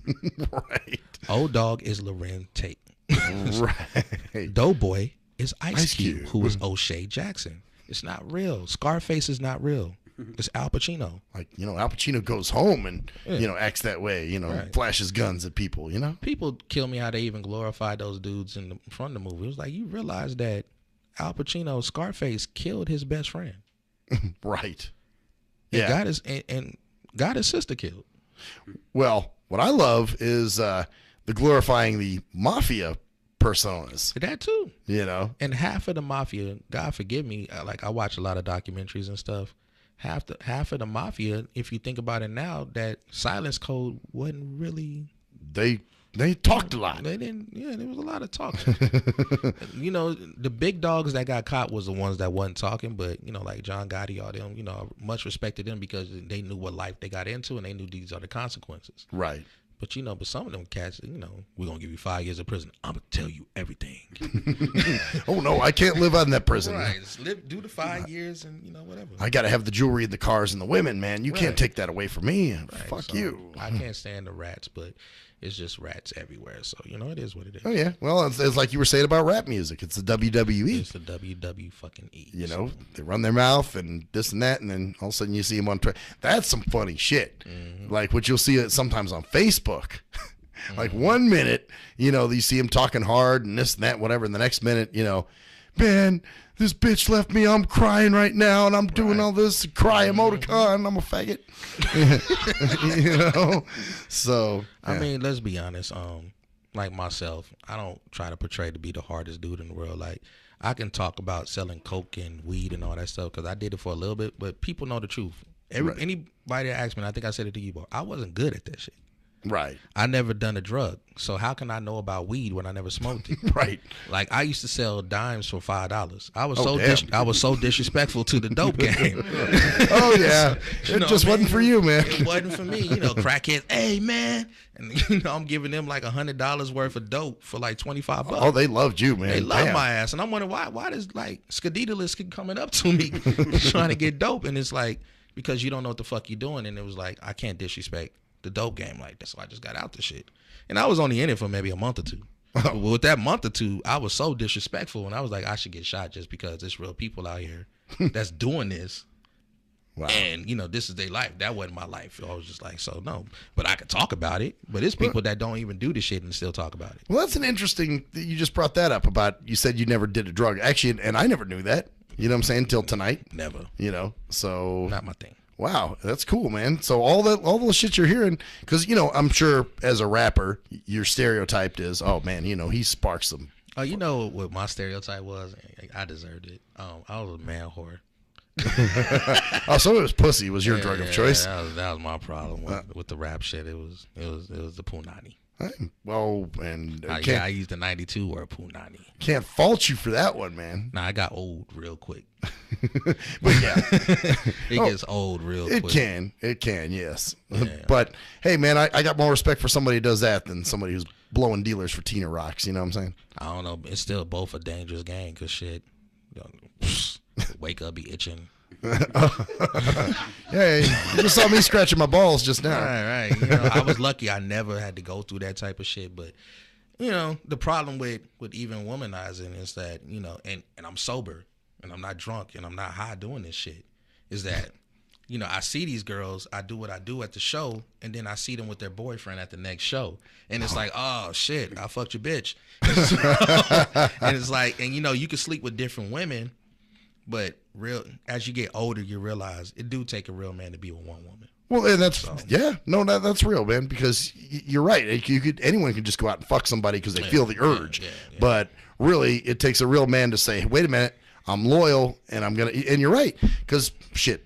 Right. O-Dog is Lorenz Tate. Right. Doughboy is Ice Cube, who is O'Shea Jackson. It's not real. Scarface is not real. It's Al Pacino. Like, Al Pacino goes home and, acts that way, Right. flashes guns at people, People kill me how they even glorified those dudes in the front of the movie. It was like, you realize that Al Pacino, Scarface, killed his best friend. Right. And got his sister killed. Well, what I love is the glorifying the mafia personas. That too. And half of the mafia, God forgive me, I watch a lot of documentaries and stuff. Half of the mafia, if you think about it now, that silence code wasn't really. They talked a lot. They didn't. Yeah, there was a lot of talking. The big dogs that got caught was the ones that wasn't talking. But like John Gotti, all them, much respect to them because they knew what life they got into and they knew these are the consequences. Right. But but some of them cats, we're gonna give you 5 years of prison. I'm gonna tell you everything. Oh no, I can't live out in that prison. Right, do the 5 years and whatever. I gotta have the jewelry, the cars, and the women, man. You can't take that away from me. Right, fuck you. I can't stand the rats, but it's just rats everywhere. So it is what it is. Oh yeah, well it's like you were saying about rap music. It's the WWE. It's the WWE. They run their mouth and this and that, and then all of a sudden you see them on Twitter. That's some funny shit. Mm-hmm. Like what you'll see it sometimes on Facebook. Like 1 minute, you see him talking hard and this and that, whatever, and the next minute, man, this bitch left me. I'm crying right now, and I'm doing all this cry emoticon. I'm a faggot. So I mean, let's be honest. Like myself, I don't try to portray to be the hardest dude in the world. Like I can talk about selling coke and weed and all that stuff because I did it for a little bit, but people know the truth. Anybody that asks me, and I think I said it to you, bro, I wasn't good at that shit. Right. I never done a drug. So how can I know about weed when I never smoked it? Right. Like I used to sell dimes for $5. I was so disrespectful to the dope game. Oh yeah. It just wasn't for you, man. It wasn't for me. Crackheads, hey man. And I'm giving them like $100 worth of dope for like $25. Oh, they loved you, man. They love my ass. And I'm wondering why does like Skadidalist keep coming up to me trying to get dope, and it's like because you don't know what the fuck you're doing, and it was like I can't disrespect the dope game like that, so I just got out the shit. And I was only in it for maybe a month or two. But with that month or two, I was so disrespectful, and I was like, I should get shot just because there's real people out here that's doing this. Wow. And this is their life. That wasn't my life. I was just like, so no. But I could talk about it. But it's people that don't even do the shit and still talk about it. Well, that's an interesting. You just brought that up about. You said you never did a drug, actually, and I never knew that. You know what I'm saying? Till tonight. Never. So not my thing. Wow, that's cool, man. So all those shit you're hearing, because I'm sure as a rapper, your stereotyped is, oh man, he sparks them. Oh, you know what my stereotype was? I deserved it. I was a man whore. Oh, so it was pussy was your drug of choice. That was my problem with the rap shit. It was the punani. Well, and I used the 92 word punani. Can't fault you for that one, man. Nah, I got old real quick. But yeah, it gets old real quick. It can, yes. Yeah. But hey, man, I got more respect for somebody who does that than somebody who's blowing dealers for Tina Rocks. You know what I'm saying? I don't know. It's still both a dangerous game because shit, wake up, be itching. Yeah, you just saw me scratching my balls just now. Right. I was lucky I never had to go through that type of shit. But the problem with even womanizing is that and I'm sober and I'm not drunk and I'm not high doing this shit is that you know, I see these girls, I do what I do at the show, and then I see them with their boyfriend at the next show. And it's like, oh, shit, I fucked your bitch. And it's like, and, you know, you can sleep with different women, but as you get older, you realize it do take a real man to be with one woman. Well, and that's that's real, man. Because you're right. Anyone can just go out and fuck somebody because they feel the urge. But really, it takes a real man to say, "Wait a minute, I'm loyal, and I'm gonna." And you're right, because shit,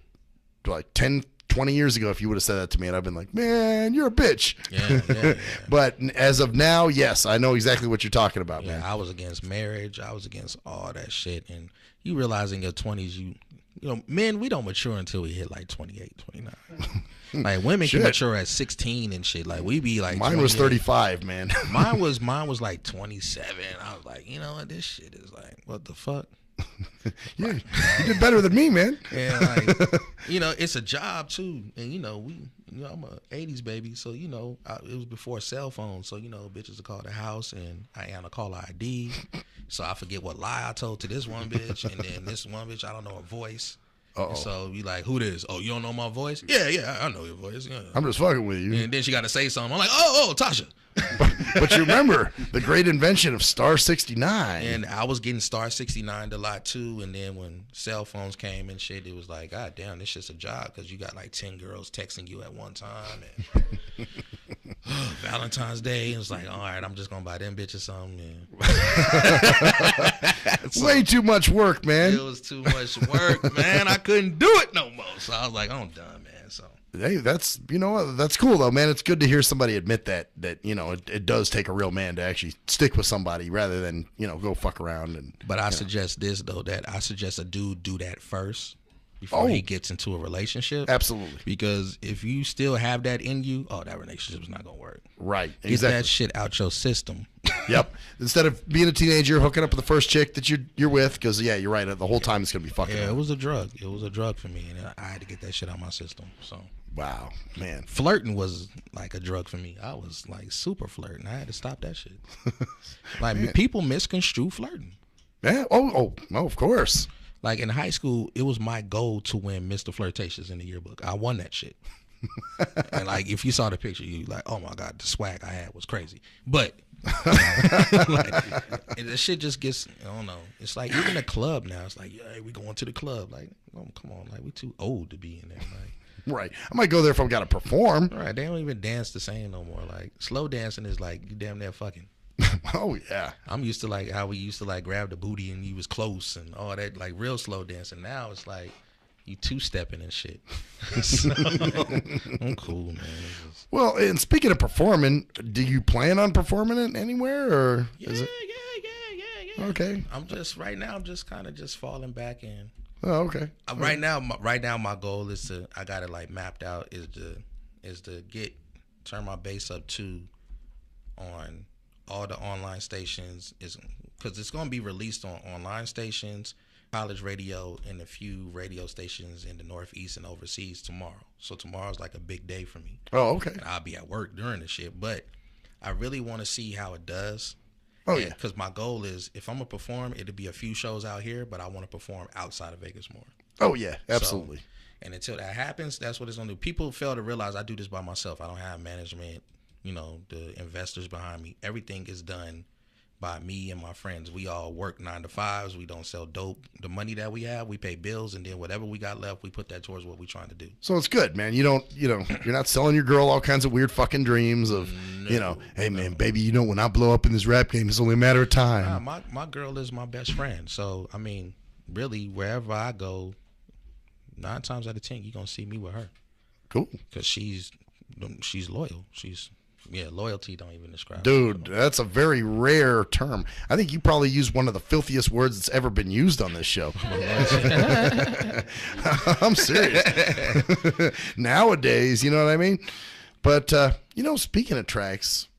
like 10, 20 years ago, if you would have said that to me, and I've been like, "Man, you're a bitch." Yeah. But as of now, yes, I know exactly what you're talking about, man. I was against marriage. I was against all that shit, and you realize in your 20s, you know, men, we don't mature until we hit like 28, 29. Like women can mature at 16 and shit. Like we be like, mine was 35, man. mine was like 27. I was like, you know what, this shit is like, what the fuck? Yeah, you did better than me, man. Yeah, like, you know, it's a job too, and you know, I'm a 80s baby, so you know, it was before cell phones, so you know, bitches would call the house, and I am a caller ID, so I forget what lie I told to this one bitch, and then this one bitch, I don't know her voice. So you like, who this? Oh, you don't know my voice? Yeah, I know your voice. Yeah. I'm just fucking with you. And then she got to say something. I'm like, oh, Tasha. But you remember the great invention of Star 69. And I was getting Star 69 a lot too. And then when cell phones came and shit, it was like, God damn, this shit's a job because you got like 10 girls texting you at one time. And Valentine's Day, it was like, all right, I'm just gonna buy them bitches something. So, way too much work, man. It was too much work, man. I couldn't do it no more. So I was like, I'm done, man. So hey, that's, you know what, that's cool though, man. It's good to hear somebody admit that you know it does take a real man to actually stick with somebody rather than, you know, go fuck around. But I suggest this though, that I suggest a dude do that first before he gets into a relationship. Absolutely. Because if you still have that in you, that relationship is not gonna work. Right. Get Exactly. that shit out your system. Yep. Instead of being a teenager, hooking up with the first chick that you're with, because you're right. The whole time it's gonna be fucking. Yeah, it was a drug. It was a drug for me, and I had to get that shit out my system. So. Wow, man. Flirting was like a drug for me. I was like super flirting. I had to stop that shit. Like people misconstrue flirting. Yeah. Oh, of course. Like in high school, it was my goal to win Mr. Flirtatious in the yearbook. I won that shit. And like if you saw the picture, you like, oh my God, the swag I had was crazy. But like, the shit just gets, I don't know. It's like even the club now. It's like, yeah, we going to the club. Like, oh, come on, like we too old to be in there. Like. Right. I might go there if I've got to perform. Right. They don't even dance the same no more. Like slow dancing is like you damn near fucking. Oh yeah. I'm used to like how we used to like grab the booty and you was close and all that, like real slow dancing. Now it's like you two-stepping and shit. So, I'm cool, man. Well, and speaking of performing, do you plan on performing it anywhere, or is it? Yeah. Okay. I'm just right now. I'm just kind of just falling back in. Oh, okay. Right now, my goal is to, I got it like mapped out, is to turn my bass up to on all the online stations, is because it's going to be released on online stations, college radio, and a few radio stations in the Northeast and overseas tomorrow. So tomorrow's like a big day for me. Oh, okay. And I'll be at work during the shit, but I really want to see how it does. Oh, yeah. Because my goal is, if I'm going to perform, it'll be a few shows out here, but I want to perform outside of Vegas more. Oh, yeah, absolutely. And until that happens, that's what it's going to do. People fail to realize I do this by myself. I don't have management, you know, the investors behind me. Everything is done by me and my friends. We all work 9 to 5s. We don't sell dope. The money that we have, we pay bills, and then whatever we got left, we put that towards what we're trying to do. So it's good, man. You don't, you're not selling your girl all kinds of weird fucking dreams of, hey man, baby, when I blow up in this rap game, it's only a matter of time. My girl is my best friend. So, I mean, really, wherever I go, 9 times out of 10, you're going to see me with her. Cool. Because she's loyal. Loyalty don't even describe Dude, that's a very rare term. I think you probably used one of the filthiest words that's ever been used on this show. I'm serious. Nowadays, you know what I mean? But, speaking of tracks,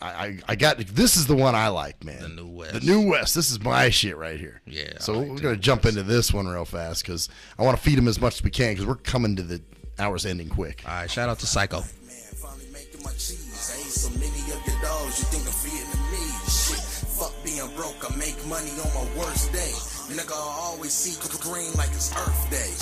I got, this is the one I like, man. The New West. The New West. This is my shit right here. Yeah. So we're going to jump into this one real fast because I want to feed them as much as we can because we're coming to the hour's ending quick. All right, shout out to Psycho. So many of your dogs, you think I'm Vietnamese. Shit, fuck being broke, I make money on my worst day. Nigga, I always see green like it's Earth Day.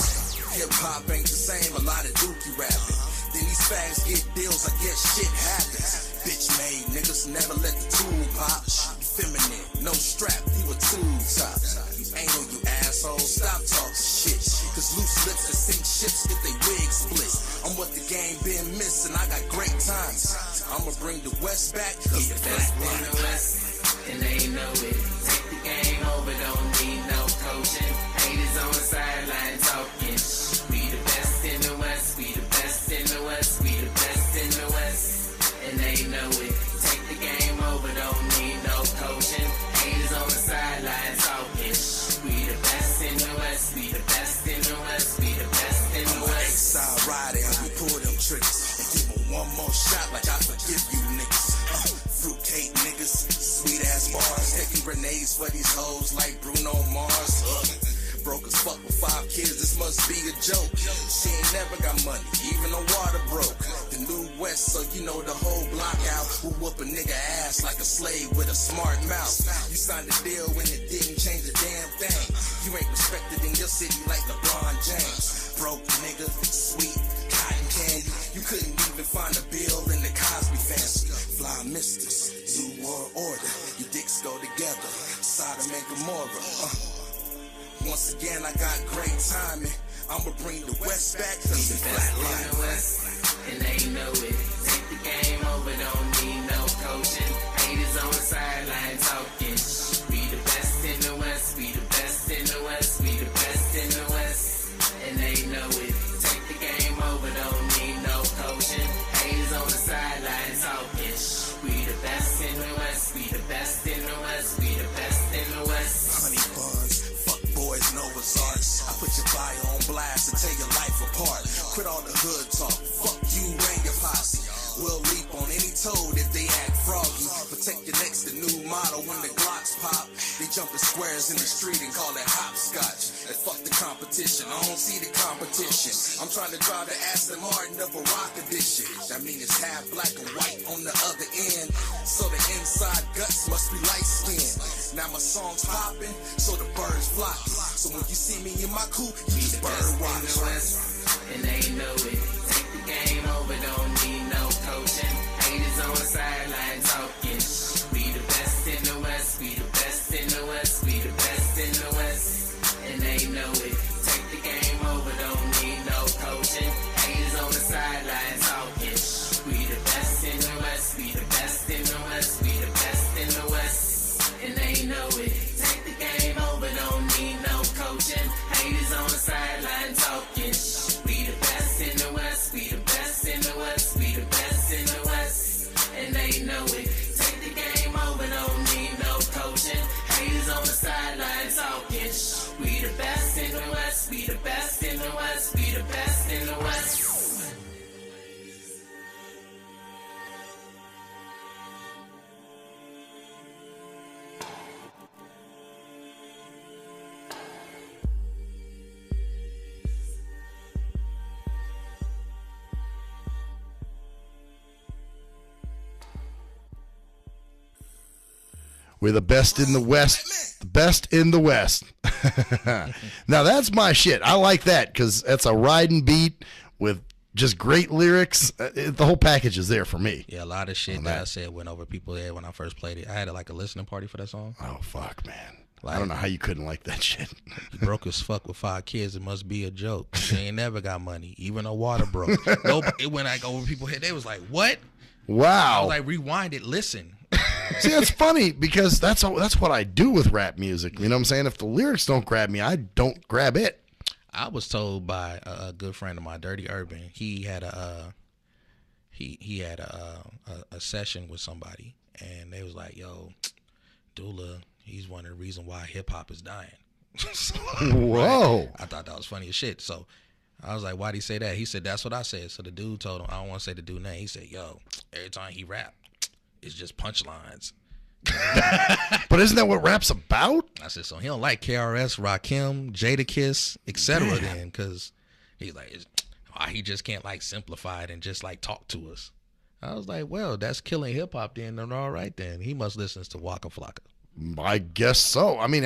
Hip hop ain't the same, a lot of dookie rapping. Then these fags get deals, I guess shit happens. Bitch made niggas never let the tool pop. You feminine, no strap, you a tool top. You anal, you asshole, stop talking shit. Cause loose lips that sink ships get they wigs split. I'm what the game been missing, I got great times. I'ma bring the West back, cause the best in the West. And they know it. Take the game over, don't need no coaching. Haters on the sideline talking. We the best in the West, we the best in the West, we the best in the West. And they know it. Take the game over, don't need no coaching. Haters on the sideline talking. We the best in the West, we the best in the West, we the best in the West. Side rider and we pull them tricks. And give them one more shot like I forgive you niggas. Fruitcake niggas, sweet ass bars. Taking grenades for these hoes like Bruno Mars. Broke as fuck with 5 kids, this must be a joke. She ain't never got money, even the water broke. The new West, so you know the whole block out. Who whoop a nigga ass like a slave with a smart mouth. You signed a deal when it didn't change a damn thing. You ain't respected in your city like LeBron James. Broke nigga, sweet cotton candy. You couldn't even find a bill in the Cosby fancy. Fly misters, New World Order. You dicks go together, Sodom and Gomorrah. Once again, I got great timing. I'ma bring the West back, cause the flatline. And they know it. Take the game over, don't need no coaching. Haters on the sideline talking. We the best in the West, we the best in the West, we the best in the West. And they know it. Take the game over, don't need no coaching. Haters on the sideline talking. We the best in the West, we the best in the West, we the best in the West. Honey buns, fuck boys, Noah's Arks. I put your bio on blast and tear your life apart. Quit all the hood talk, fuck you and your posse. We'll leap on any toad if they act froggy. Protect your next, the new model when the Glocks pop. They jumping squares in the street and call it hopscotch. And fuck the competition, I don't see the competition. I'm trying to drive the Aston Martin of a rock edition. That means it's half black and white on the other end. So the inside guts must be light skinned. Now my song's popping, so the birds flocking. So when you see me in my coupe, you just bird watch. And they know it. Take the game over, don't need no coaching. Haters on the sideline talking. We the best in the West, we the best in the West, we the best in the West. And they know it. Take the game over, don't need no coaching. Haters on the sideline talking. We the best in the West, we the best in the West, we the best in the West. And they know it. Take the game over, don't need no coaching. Haters on the sideline talking. We the best in the West, we the best in the West, we the best in the West. And they know it. Take the game over, don't need no coaching. Haters on the sideline talking. We the best in the West, we the best in the West, we the best in the West. We're the best in the West. The best in the West. Now, that's my shit. I like that because that's a riding beat with just great lyrics. The whole package is there for me. Yeah, a lot of shit that I said went over people's head when I first played it. I had like a listening party for that song. Oh, fuck, man. Like, I don't know how you couldn't like that shit. You broke as fuck with 5 kids. It must be a joke. She ain't never got money. Even her water broke. It went like over people's head. They was like, what? Wow. I was like, rewind it. Listen. See, that's funny because that's what I do with rap music. You know what I'm saying? If the lyrics don't grab me, I don't grab it. I was told by a good friend of mine, Dirty Urban. He had a session with somebody, and they was like, "Yo, Dula, he's one of the reasons why hip hop is dying." So, whoa! Right? I thought that was funny as shit. So I was like, "Why'd he say that?" He said, "That's what I said." So the dude told him, I don't want to say the dude's name. He said, "Yo, every time he rap, it's just punchlines." But isn't that what rap's about? I said, so he don't like KRS, Rakim, Jadakiss, etc. Then, because he's like, he just can't like simplify it and just like talk to us. I was like, well, that's killing hip hop then. And all right then, he must listen to Waka Flocka. I guess so. I mean,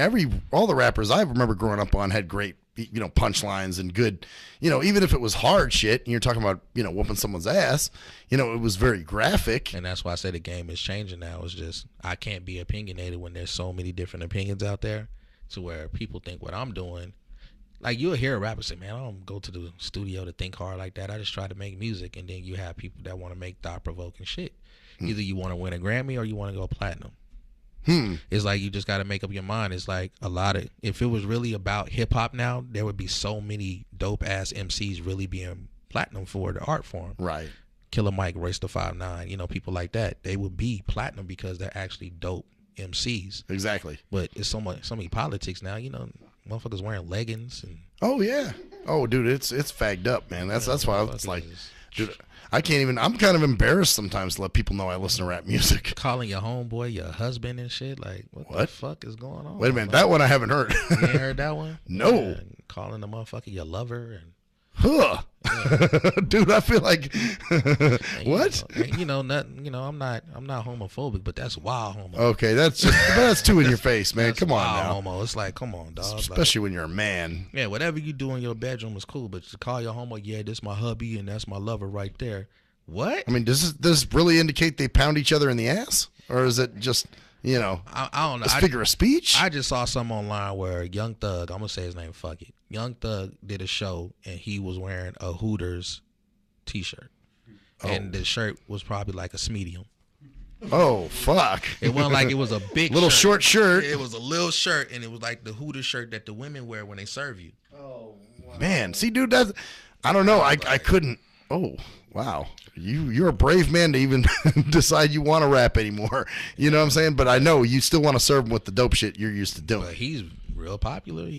all the rappers I remember growing up on had great punchlines and good, even if it was hard shit and you're talking about, whooping someone's ass, it was very graphic. And that's why I say the game is changing now. It's just, I can't be opinionated when there's so many different opinions out there to where people think what I'm doing. Like, you'll hear a rapper say, man, I don't go to the studio to think hard like that. I just try to make music. And then you have people that want to make thought-provoking shit. Either you want to win a Grammy or you want to go platinum. It's like you just got to make up your mind. It's like if it was really about hip-hop now, there would be so many dope-ass MCs really being platinum for the art form. Right. Killer Mike, Royce the 5'9", people like that. They would be platinum because they're actually dope MCs. Exactly. But it's so many politics now, motherfuckers wearing leggings and oh yeah, oh dude, it's fagged up, man. That's why it's like, dude, I can't even. I'm kind of embarrassed sometimes to let people know I listen to rap music. Calling your homeboy your husband and shit. Like, what the fuck is going on? Wait a minute, that one I haven't heard. You ain't heard that one? No. Yeah, calling the motherfucker your lover and. Huh. Yeah. Dude, I feel like what? I'm not homophobic, but that's wild homo. Okay, that's too in your face, man. Come on now. Homo. It's like, come on, dog. Especially when you're a man. Yeah, whatever you do in your bedroom is cool, but to call your homo, yeah, this my hubby and that's my lover right there. What? I mean, does this really indicate they pound each other in the ass, or is it just I don't know. A figure of speech? I just saw something online where Young Thug, I'm gonna say his name, fuck it. Young Thug did a show and he was wearing a Hooters t-shirt. And the shirt was probably like a medium. Oh, fuck. It wasn't like it was a big little short shirt. It was a little shirt, and it was like the Hooters shirt that the women wear when they serve you. Oh, wow. Man, see, dude, I don't know. I couldn't. Oh, wow. You're a brave man to even decide you want to rap anymore. You know what I'm saying? But I know you still want to serve him with the dope shit you're used to doing. But he's real popular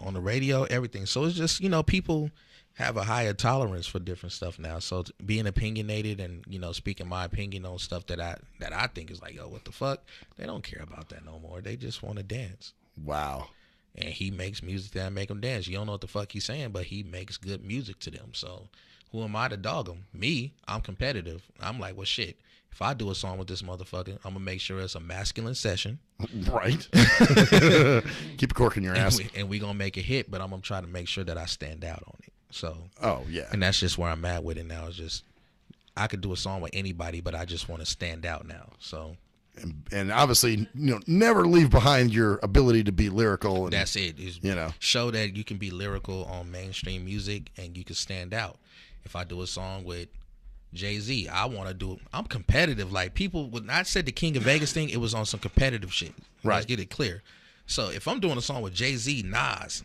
on the radio, everything. So it's just, people have a higher tolerance for different stuff now. So being opinionated and, speaking my opinion on stuff that I think is like, yo, what the fuck? They don't care about that no more. They just want to dance. Wow. And he makes music that make them dance. You don't know what the fuck he's saying, but he makes good music to them. So who am I to dog him? Me, I'm competitive. I'm like, well, shit. If I do a song with this motherfucker, I'm going to make sure it's a masculine session. Right. Keep a cork in your ass. And we going to make a hit, but I'm going to try to make sure that I stand out on it. So. Oh, yeah. And that's just where I'm at with it now. It's just, I could do a song with anybody, but I just want to stand out now. So. And obviously, never leave behind your ability to be lyrical. And, that's it. Show that you can be lyrical on mainstream music and you can stand out. If I do a song with Jay-Z, I'm competitive. Like, people, when I said the King of Vegas thing, it was on some competitive shit. Right. Let's get it clear. So if I'm doing a song with Jay-Z, Nas,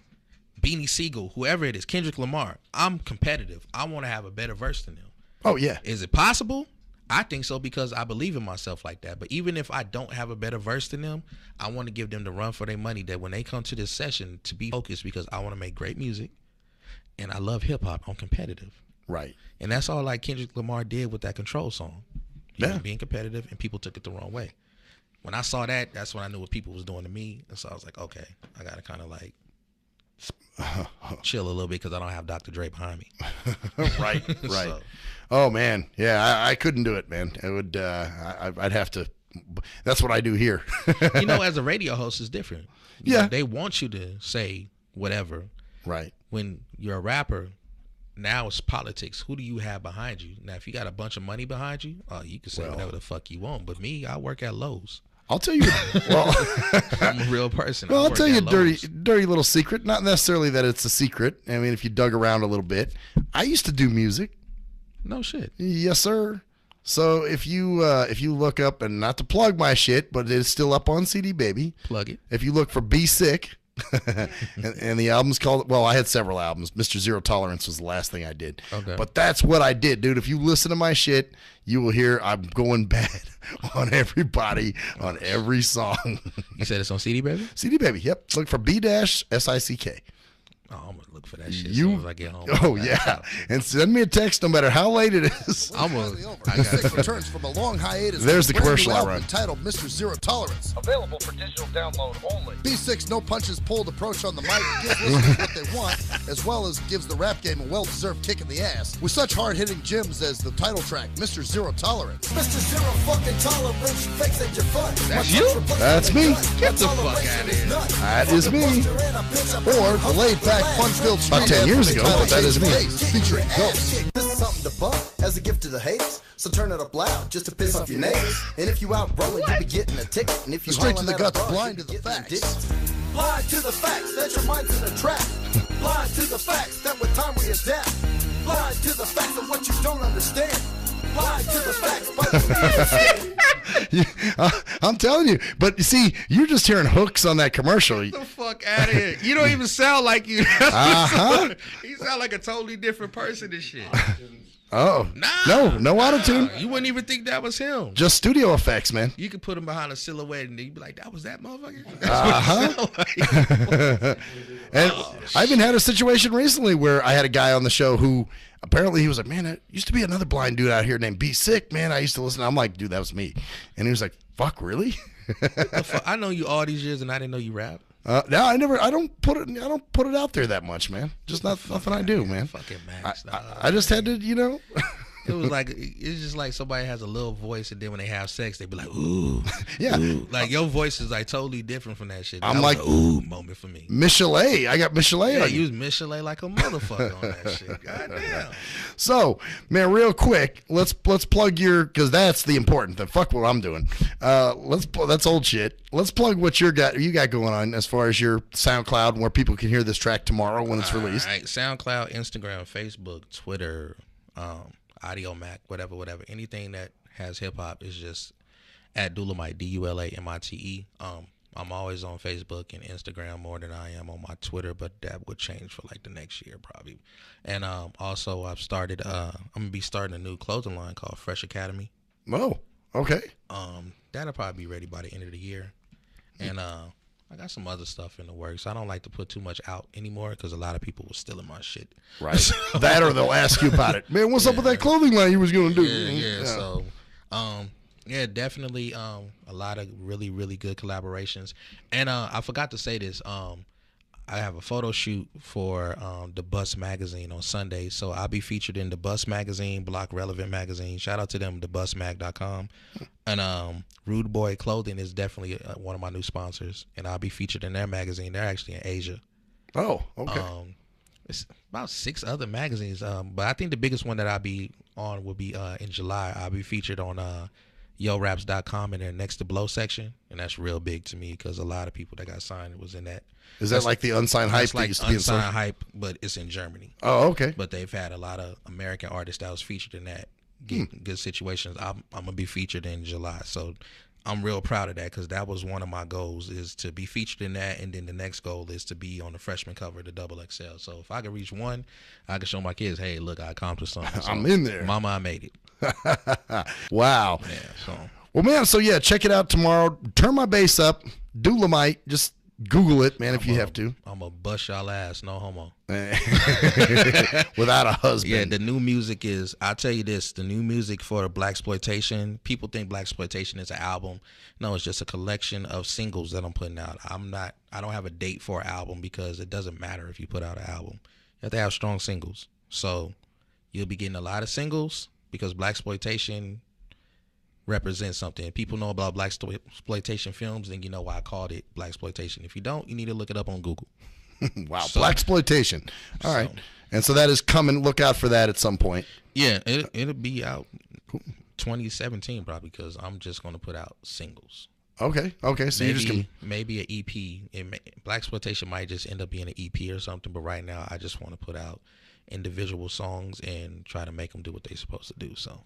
Beanie Siegel, whoever it is, Kendrick Lamar, I'm competitive. I want to have a better verse than them. Oh, yeah. Is it possible? I think so, because I believe in myself like that. But even if I don't have a better verse than them, I want to give them the run for their money, that when they come to this session to be focused, because I want to make great music and I love hip-hop. I'm competitive. Right. And that's all like Kendrick Lamar did with that Control song. He was being competitive, and people took it the wrong way. When I saw that, that's when I knew what people was doing to me. And so I was like, okay, I got to kind of like chill a little bit because I don't have Dr. Dre behind me. Right. So. Oh, man. Yeah, I couldn't do it, man. It would. I'd have to. That's what I do here. As a radio host, it's different. Yeah. They want you to say whatever. Right. When you're a rapper, now it's politics. Who do you have behind you? Now, if you got a bunch of money behind you, you can say whatever the fuck you want. But me, I work at Lowe's. I'll tell you. Well, I'm a real person. Well, I'll tell you a dirty little secret. Not necessarily that it's a secret. I mean, if you dug around a little bit, I used to do music. No shit. Yes, sir. So if you look up, and not to plug my shit, but it's still up on CD Baby. Plug it. If you look for Be Sick, and the album's called, well, I had several albums. Mr. Zero Tolerance was the last thing I did. Okay. But that's what I did, dude. If you listen to my shit, you will hear I'm going bad on everybody on every song. You said it's on CD Baby? CD Baby, yep. Look for B-SICK. Oh, I'm going to look for that shit as soon as I get home. Oh, yeah. And send me a text no matter how late it is. B6 returns from a long hiatus. There's the commercial I run. Entitled Mr. Zero Tolerance. Available for digital download only. B6 no punches pulled approach on the mic gives listeners what they want, as well as gives the rap game a well-deserved kick in the ass. With such hard-hitting gems as the title track, Mr. Zero Tolerance. Mr. Zero fucking tolerance, fakes at your fun. That's you? That's me. Get the fuck out of here. That is me. Or the laid-back fun-filled about 10 years ago, but that is me. Featuring Ghost. This is something to bump as a gift to the haters. So turn it up loud just to piss off your neighbors. And if you out rolling, you be getting a ticket. And if you Straight to the hollering at a guts, broad, blind you to be the getting facts. addicted. Blind to the facts that your mind's in a trap. Blind to the facts that with time we adapt. Blind to the facts of what you don't understand. Blind to the facts, but I'm telling you. But you see, you're just hearing hooks on that commercial. Get the fuck out of here. You don't even sound like you. Uh-huh. You sound like a totally different person and shit. Oh. No auto-tune. You wouldn't even think that was him. Just studio effects, man. You could put him behind a silhouette and you'd be like, that was that motherfucker? And I even had a situation recently where I had a guy on the show who apparently he was like, man, there used to be another blind dude out here named Be Sick, man. I used to listen. I'm like, dude, that was me. And he was like, fuck, really? I know you all these years and I didn't know you rap. No, I don't put it out there that much, man. Just nothing I do, man. Fucking Max. I just had to, you know. It was like, it's just like somebody has a little voice and then when they have sex, they be like, ooh. Yeah. Ooh. Like your voice is like totally different from that shit. I'm that like, was a ooh moment for me. Michelet. I got Michelet Yeah, on you was Michelet like a motherfucker on that shit. Goddamn. So, man, real quick, let's plug your, because that's the important thing. Fuck what I'm doing. That's old shit. Let's plug what you got going on as far as your SoundCloud and where people can hear this track tomorrow when it's released. All right, SoundCloud, Instagram, Facebook, Twitter, Audio Mac, whatever. Anything that has hip hop is just at Dulamite, Dulamite. I'm always on Facebook and Instagram more than I am on my Twitter, but that would change for like the next year probably. And also I've started I'm gonna be starting a new clothing line called Fresh Academy. Oh, okay. That'll probably be ready by the end of the year. And I got some other stuff in the works. I don't like to put too much out anymore because a lot of people were stealing my shit. Right. That or they'll ask you about it. Man, what's up with that clothing line you was going to do? Yeah. So, definitely a lot of really, really good collaborations. And I forgot to say this. I have a photo shoot for the Bus magazine on Sunday. So I'll be featured in the Bus magazine, Block Relevant magazine. Shout out to them, thebusmag.com. And Rude Boy Clothing is definitely one of my new sponsors. And I'll be featured in their magazine. They're actually in Asia. Oh, okay. It's about 6 other magazines. But I think the biggest one that I'll be on will be in July. I'll be featured on YoRaps.com in their Next to Blow section. And that's real big to me because a lot of people that got signed was in that. Is that like the unsigned hype that like used to be unsigned hype, but it's in Germany. Oh, okay. But they've had a lot of American artists that was featured in that. Good situations. I'm gonna be featured in July, so I'm real proud of that because that was one of my goals is to be featured in that, and then the next goal is to be on the freshman cover of the XXL. So if I can reach one, I can show my kids, hey, look, I accomplished something. So, I'm in there, Mama, I made it. Wow. Yeah. So. Well, man. So yeah, check it out tomorrow. Turn My Bass Up. Dulamite. Just Google it, man, if you have to. I'm going to bust y'all ass, no homo. Without a husband. Yeah, the new music is, I'll tell you this, the new music for Blaxploitation, people think Blaxploitation is an album. No, it's just a collection of singles that I'm putting out. I don't have a date for an album because it doesn't matter if you put out an album. You have to have strong singles. So you'll be getting a lot of singles because Blaxploitation represents something. If people know about Blaxploitation films, then you know why I called it Blaxploitation. If you don't, you need to look it up on Google. Wow, so, Blaxploitation. All right. And so that is coming. Look out for that at some point. Yeah, it'll be out 2017 probably because I'm just going to put out singles. Okay. So maybe an EP. Blaxploitation might just end up being an EP or something, but right now I just want to put out individual songs and try to make them do what they're supposed to do. So,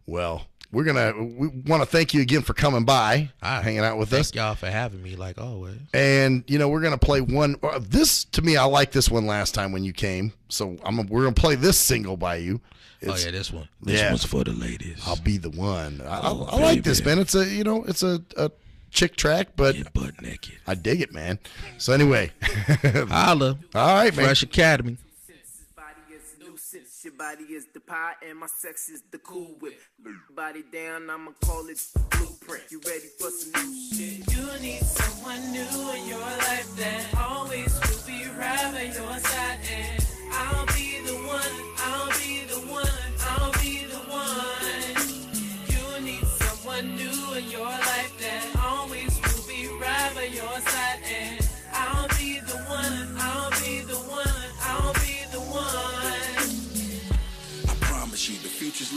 well, we want to thank you again for coming by, hanging out with us. Thank y'all for having me, like always. And we're gonna play one. This to me, I like this one last time when you came. So we're gonna play this single by you. This one. This one's for the ladies. I'll be the one. I like this, man. It's a chick track, but get butt naked. I dig it, man. So anyway, holla. All right, man. Fresh Academy. Your body is the pie and my sex is the cool whip. Body down, I'ma call it blueprint. You ready for some new shit? You need someone new in your life that always will be right by your side. And I'll be the one, I'll be the one, I'll be the one. You need someone new in your life that always will be right by your side. And I'll be the one, I'll be the one.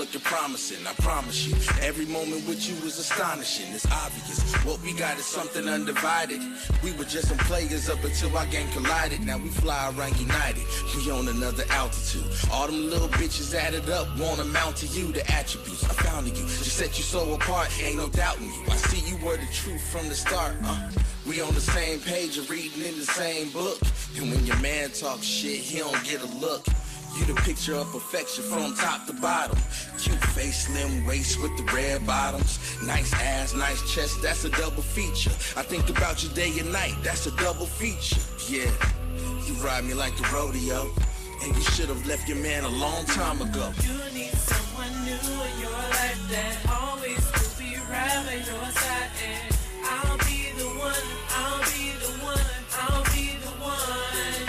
looking promising, I promise you. Every moment with you is astonishing, it's obvious. What we got is something undivided. We were just some players up until our game collided. Now we fly around united, we on another altitude. All them little bitches added up won't amount to you. The attributes I found in you just set you so apart, ain't no doubting you. I see you were the truth from the start. We on the same page and reading in the same book. And when your man talks shit, he don't get a look. You the picture of perfection from top to bottom. Cute face, slim waist with the red bottoms. Nice ass, nice chest, that's a double feature. I think about you day and night, that's a double feature. Yeah, you ride me like a rodeo. And you should have left your man a long time ago. You need someone new in your life that always will be right by your side. And I'll be the one, I'll be the one, I'll be the one.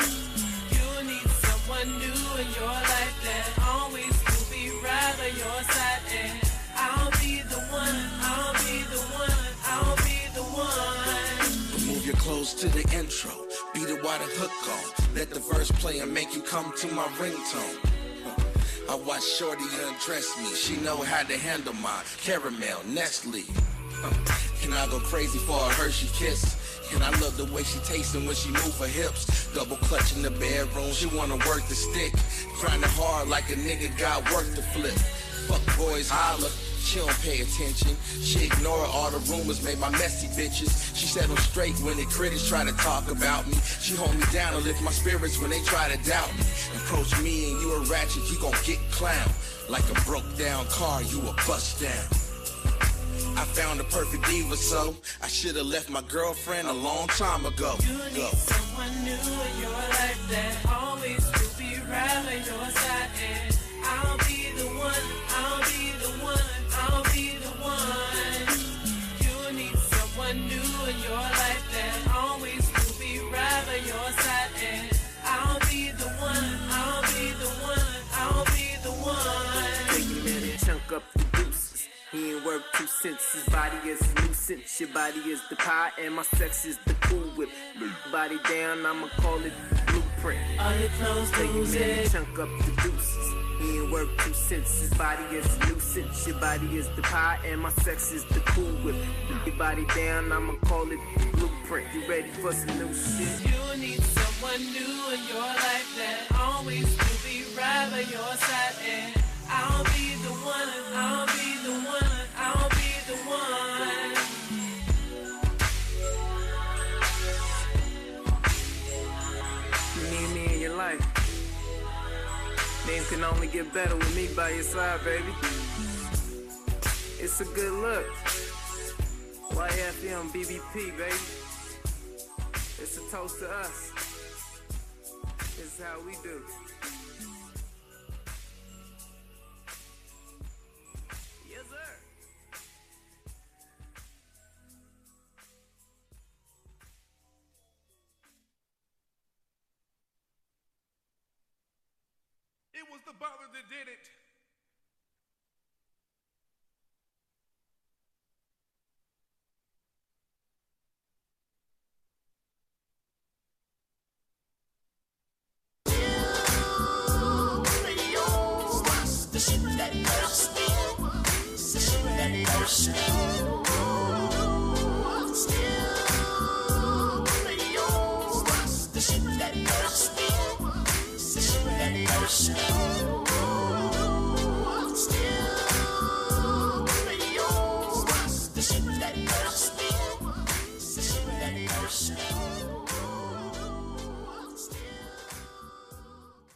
You need someone new in your life that always will be right by your side. And I'll be the one, I'll be the one, I'll be the one. Move your clothes to the intro. Beat it while the hook on. Let the verse play and make you come to my ringtone. I watch Shorty undress me. She know how to handle my caramel, Nestle. And I go crazy for a Hershey kiss. And I love the way she tastes when she move her hips. Double clutch in the bedroom, she wanna work the stick. Grinding hard like a nigga got work to flip. Fuck boys holler, she don't pay attention. She ignore all the rumors made by messy bitches. She set them straight when the critics try to talk about me. She hold me down and lift my spirits when they try to doubt me. Approach me and you a ratchet, you gon' get clown. Like a broke down car, you a bust down. I found a perfect diva, so I should've left my girlfriend a long time ago. You need someone new in your life that always will be right by your side. And I'll be the one, I'll be the one, I'll be the one. You need someone new in your life that always will be right by your side. And I'll be the one, I'll be the one, I'll be the one. Take a minute, chunk up the deuces. He ain't worked 2 cents, his body is a nuisance. Your body is the pie and my sex is the cool whip. Body down, I'ma call it blueprint. All your clothes take a lose minute, it. chunk up the deuces. He ain't worked 2 cents, his body is a nuisance. Your body is the pie and my sex is the cool whip. Your body down, I'ma call it blueprint. You ready for some new shit? You need someone new in your life that always will be right by your side. And I'll be the one, I'll be the one, I'll be the one. You need me in your life. Things can only get better with me by your side, baby. It's a good look. YFM BBP, baby. It's a toast to us. This is how we do. Yes, sir. It was the butler that did it. The shit that hurts me. The shit that hurts me. Still radio. The shit that hurts me. The shit that hurts me. Still radio. The shit that hurts me. The shit that hurts me.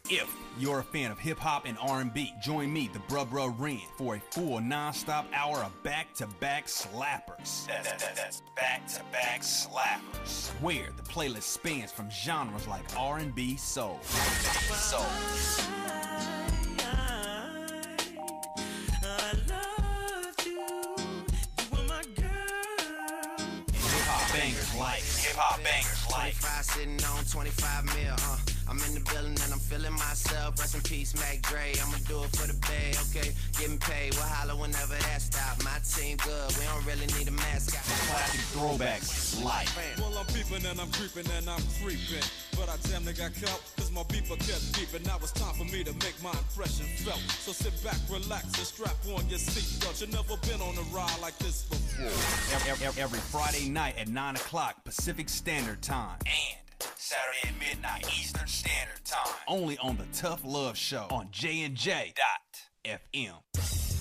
If you're a fan of hip-hop and R&B, join me, the Bruh Ren, for a full non-stop hour of back-to-back slappers. That's back-to-back slappers. Where the playlist spans from genres like R&B, soul. Hip-hop bangers like 25 sitting on 25 mil, I'm in the building and I'm feeling myself. Rest in peace, Mac Dre. I'ma do it for the bay, okay? Getting paid, we'll holler whenever that stop. My team good. We don't really need a mascot. Classic throwbacks life. Well, I'm peeping and I'm creeping and I'm creeping. But I damn near got caught, cause my beeper kept beeping. Now it's time for me to make my impression felt. So sit back, relax, and strap on your seatbelt. You've never been on a ride like this before. Every Friday night at 9 o'clock Pacific Standard Time. And Saturday at midnight Eastern Standard Time. Only on the Tough Love Show on JNJ.FM.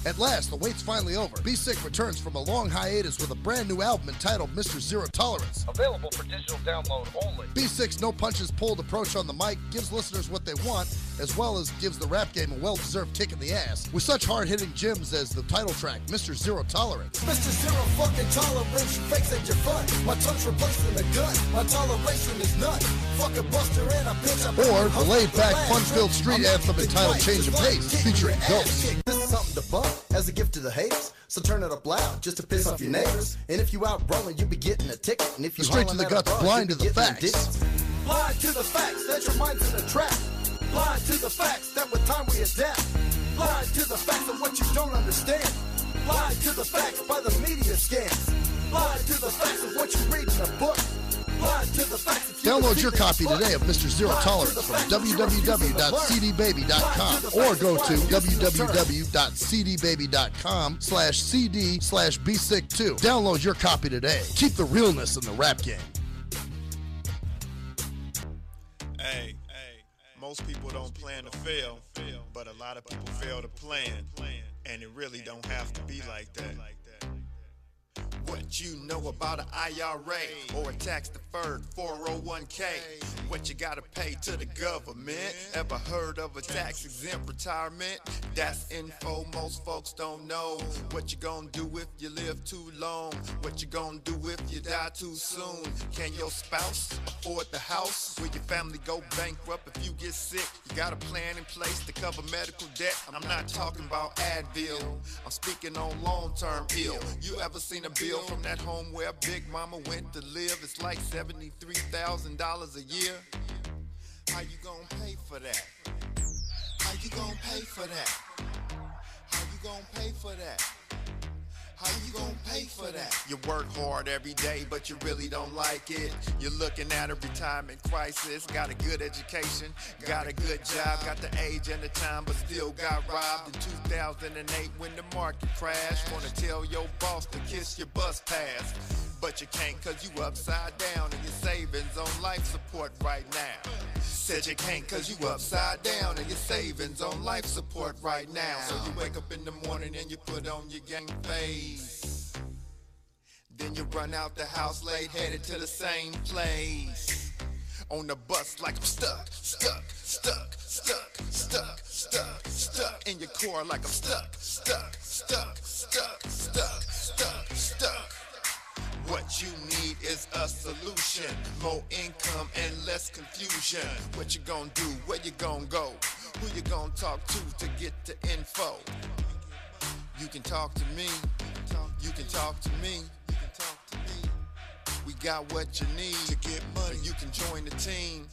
At last, the wait's finally over. Be Sick returns from a long hiatus with a brand new album entitled Mr. Zero Tolerance. Available for digital download only. Be Sick's no punches pulled approach on the mic gives listeners what they want, as well as gives the rap game a well-deserved kick in the ass, with such hard-hitting gems as the title track, Mr. Zero Tolerance. Mr. Zero fucking tolerance, fakes at your front. My tongue's replacing a gun. My toleration is none. Fuck a buster and a bitch. Or the laid-back, fun-filled street anthem entitled Change of Pace, featuring Ghost. This is something to bump as a gift to the haters. So turn it up loud just to piss off your neighbors. And if you out rolling, you be getting a ticket. And if you Straight to the guts, blind to the facts. Blind to the facts that your mind's in a trap. Blind to the facts that with time we adapt. Blind to the facts of what you don't understand. Blind to the facts by the media scams. Blind to the facts of what you read in a book. Blind to the facts if you Download your copy today of Mr. Zero Tolerance from www.cdbaby.com or go to www.cdbaby.com/cd/bsick2. Download your copy today. Keep the realness in the rap game. Hey, most people don't plan to fail, but a lot of people fail to plan, and it really don't have to be like that. What you know about an IRA or a tax-deferred 401k? What you gotta pay to the government? Ever heard of a tax-exempt retirement? That's info most folks don't know. What you gonna do if you live too long? What you gonna do if you die too soon? Can your spouse afford the house? Will your family go bankrupt if you get sick? You got a plan in place to cover medical debt? I'm not talking about Advil. I'm speaking on long-term ill. You ever seen a bill from that home where Big Mama went to live? It's like $73,000 a year. How you gonna pay for that? How you gonna pay for that? How you gonna pay for that? How you gonna pay for that? You work hard every day, but you really don't like it. You're looking at a retirement crisis. Got a good education, got a good job, got the age and the time, but still got robbed in 2008 when the market crashed. Wanna tell your boss to kiss your bus pass, but you can't cause you upside down and your savings on life support right now. Said you can't cause you upside down and your savings on life support right now. So you wake up in the morning and you put on your gang face. Then you run out the house late, headed to the same place. On the bus like I'm stuck in your core like I'm stuck. What you need is a solution, more income and less confusion. What you gonna do, where you gonna go, who you gonna talk to get the info. You can talk to me, you can talk to me. We got what you need to get money, you can join the team.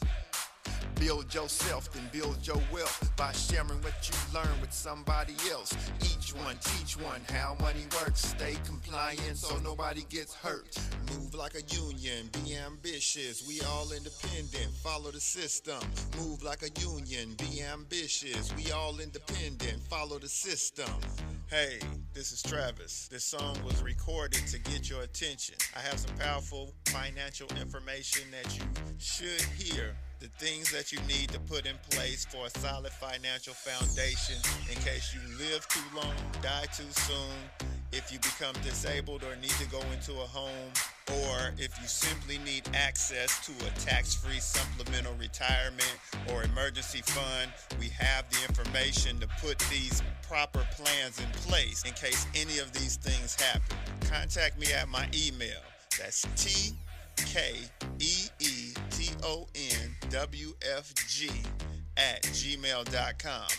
Build yourself, then build your wealth by sharing what you learn with somebody else. Each one, teach one how money works. Stay compliant so nobody gets hurt. Move like a union, be ambitious. We all independent, follow the system. Move like a union, be ambitious. We all independent, follow the system. Hey, this is Travis. This song was recorded to get your attention. I have some powerful financial information that you should hear. The things that you need to put in place for a solid financial foundation in case you live too long, die too soon, if you become disabled or need to go into a home, or if you simply need access to a tax-free supplemental retirement or emergency fund. We have the information to put these proper plans in place in case any of these things happen. Contact me at my email. That's TKEETONWFG@gmail.com.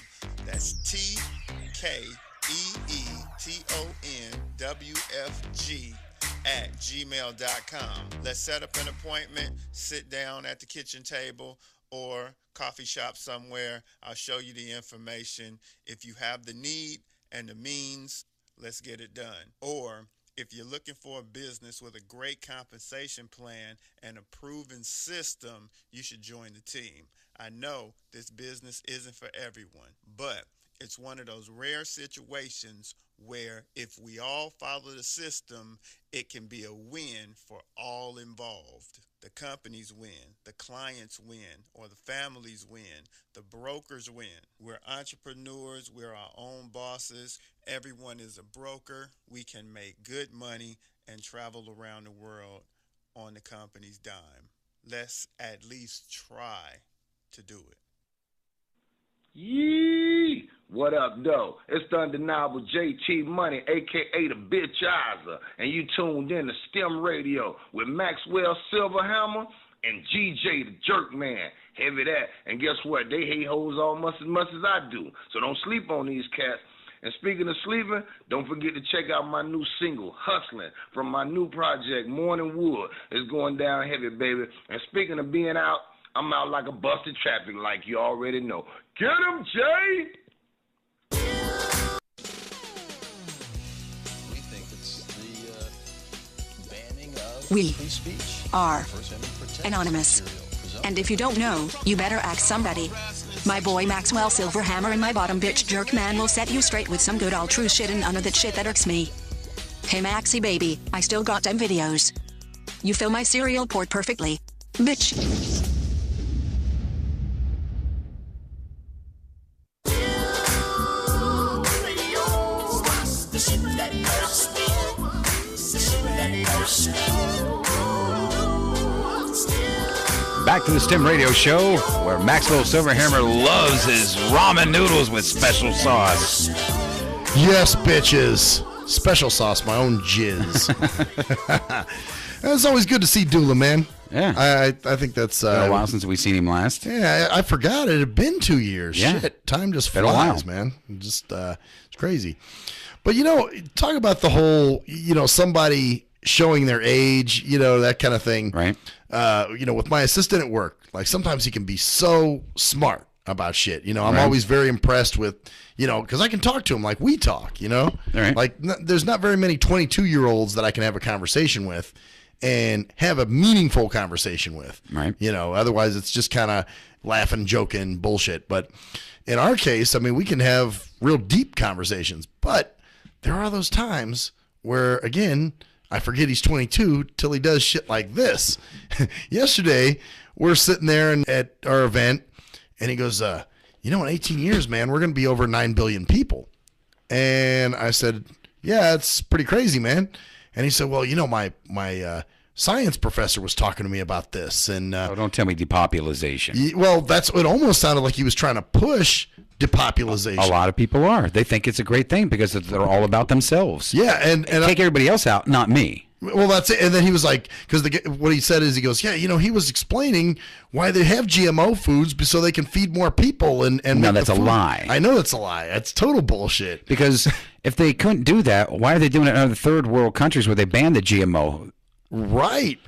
That's TKEETONWFG@gmail.com. Let's set up an appointment, sit down at the kitchen table or coffee shop somewhere. I'll show you the information. If you have the need and the means, let's get it done. Or If you're looking for a business with a great compensation plan and a proven system, you should join the team. I know this business isn't for everyone, but it's one of those rare situations where if we all follow the system, it can be a win for all involved. The companies win, the clients win, or the families win, the brokers win. We're entrepreneurs, we're our own bosses. Everyone is a broker. We can make good money and travel around the world on the company's dime. Let's at least try to do it. Yee! What up, though? It's the undeniable JT Money, a.k.a. the Bitchizer, and you tuned in to STIM Radio with Maxwell Silverhammer and GJ the Jerkman. Heavy that. And guess what? They hate hoes almost as much as I do, so don't sleep on these cats. And speaking of sleeping, don't forget to check out my new single, Hustling, from my new project, Morning Wood. It's going down heavy, baby. And speaking of being out, I'm out like a busted traffic like you already know. Get him, Jay! We think it's the banning of We free speech. are First Amendment protects anonymous. material presumption. And if you don't know, you better ask somebody. My boy Maxwell Silverhammer and my bottom bitch jerk man will set you straight with some good old true shit and none of that shit that irks me. Hey Maxie baby, I still got them videos. You fill my cereal port perfectly. Bitch. Back to the STIM Radio Show, where Maxwell Silverhammer loves his ramen noodles with special sauce. Yes, bitches. Special sauce, my own jizz. It's always good to see Dula, man. Yeah. I think that's... It's been a while since we've seen him last. Yeah, I forgot it had been 2 years. Yeah. Shit, time just Been a while. flies, man. Just, it's crazy. But, talk about the whole, somebody showing their age, that kind of thing. Right. With my assistant at work, like sometimes he can be so smart about shit. I'm Right. always very impressed with, because I can talk to him like we talk, Right. Like there's not very many 22-year-olds that I can have a conversation with and have a meaningful conversation with. Right. Otherwise it's just kind of laughing, joking, bullshit. But in our case, I mean, we can have real deep conversations, but there are those times where, again, I forget he's 22 till he does shit like this. Yesterday, we're sitting there at our event, and he goes, in 18 years, man, we're going to be over 9 billion people. And I said, yeah, it's pretty crazy, man. And he said, well, my science professor was talking to me about this. And don't tell me depopulation. Well, it almost sounded like he was trying to push depopulation. A lot of people are. They think it's a great thing because they're all about themselves. Yeah, and take everybody else out, not me. Well, that's it. And then he was like, because what he said is, he goes, yeah, he was explaining why they have GMO foods so they can feed more people and No, make that's the a food. lie. I know that's a lie. That's total bullshit. Because if they couldn't do that, why are they doing it in other third world countries where they ban the GMO? Right.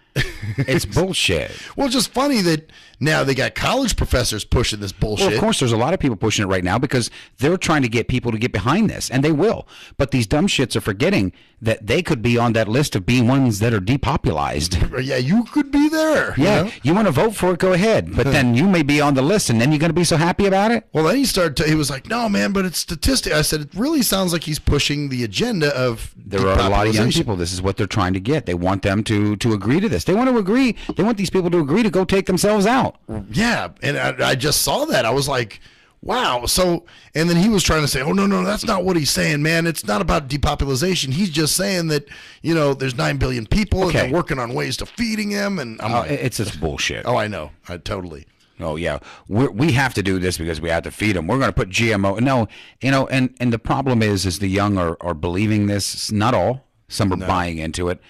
It's bullshit. Well, it's just funny that now they got college professors pushing this bullshit. Well, of course, there's a lot of people pushing it right now because they're trying to get people to get behind this, and they will. But these dumb shits are forgetting that they could be on that list of being ones that are depopulized. Yeah, you could be there. Yeah, you want to vote for it, go ahead. But then you may be on the list, and then you're going to be so happy about it? Well, then he was like, no, man, but it's statistic. I said, it really sounds like he's pushing the agenda of There are a lot of young people. This is what they're trying to get. They want them to agree to this. They want to agree. They want these people to agree to go take themselves out. Yeah, and I just saw that. I was like, wow. So, and then he was trying to say, oh, no, that's not what he's saying, man. It's not about depopulation. He's just saying that, there's 9 billion people and they're working on ways to feeding them. And I'm like, it's just bullshit. Oh, I know. Totally. Oh, yeah. We have to do this because we have to feed them. We're going to put GMO. No, and the problem is the young are believing this. Not all. Some are buying into it.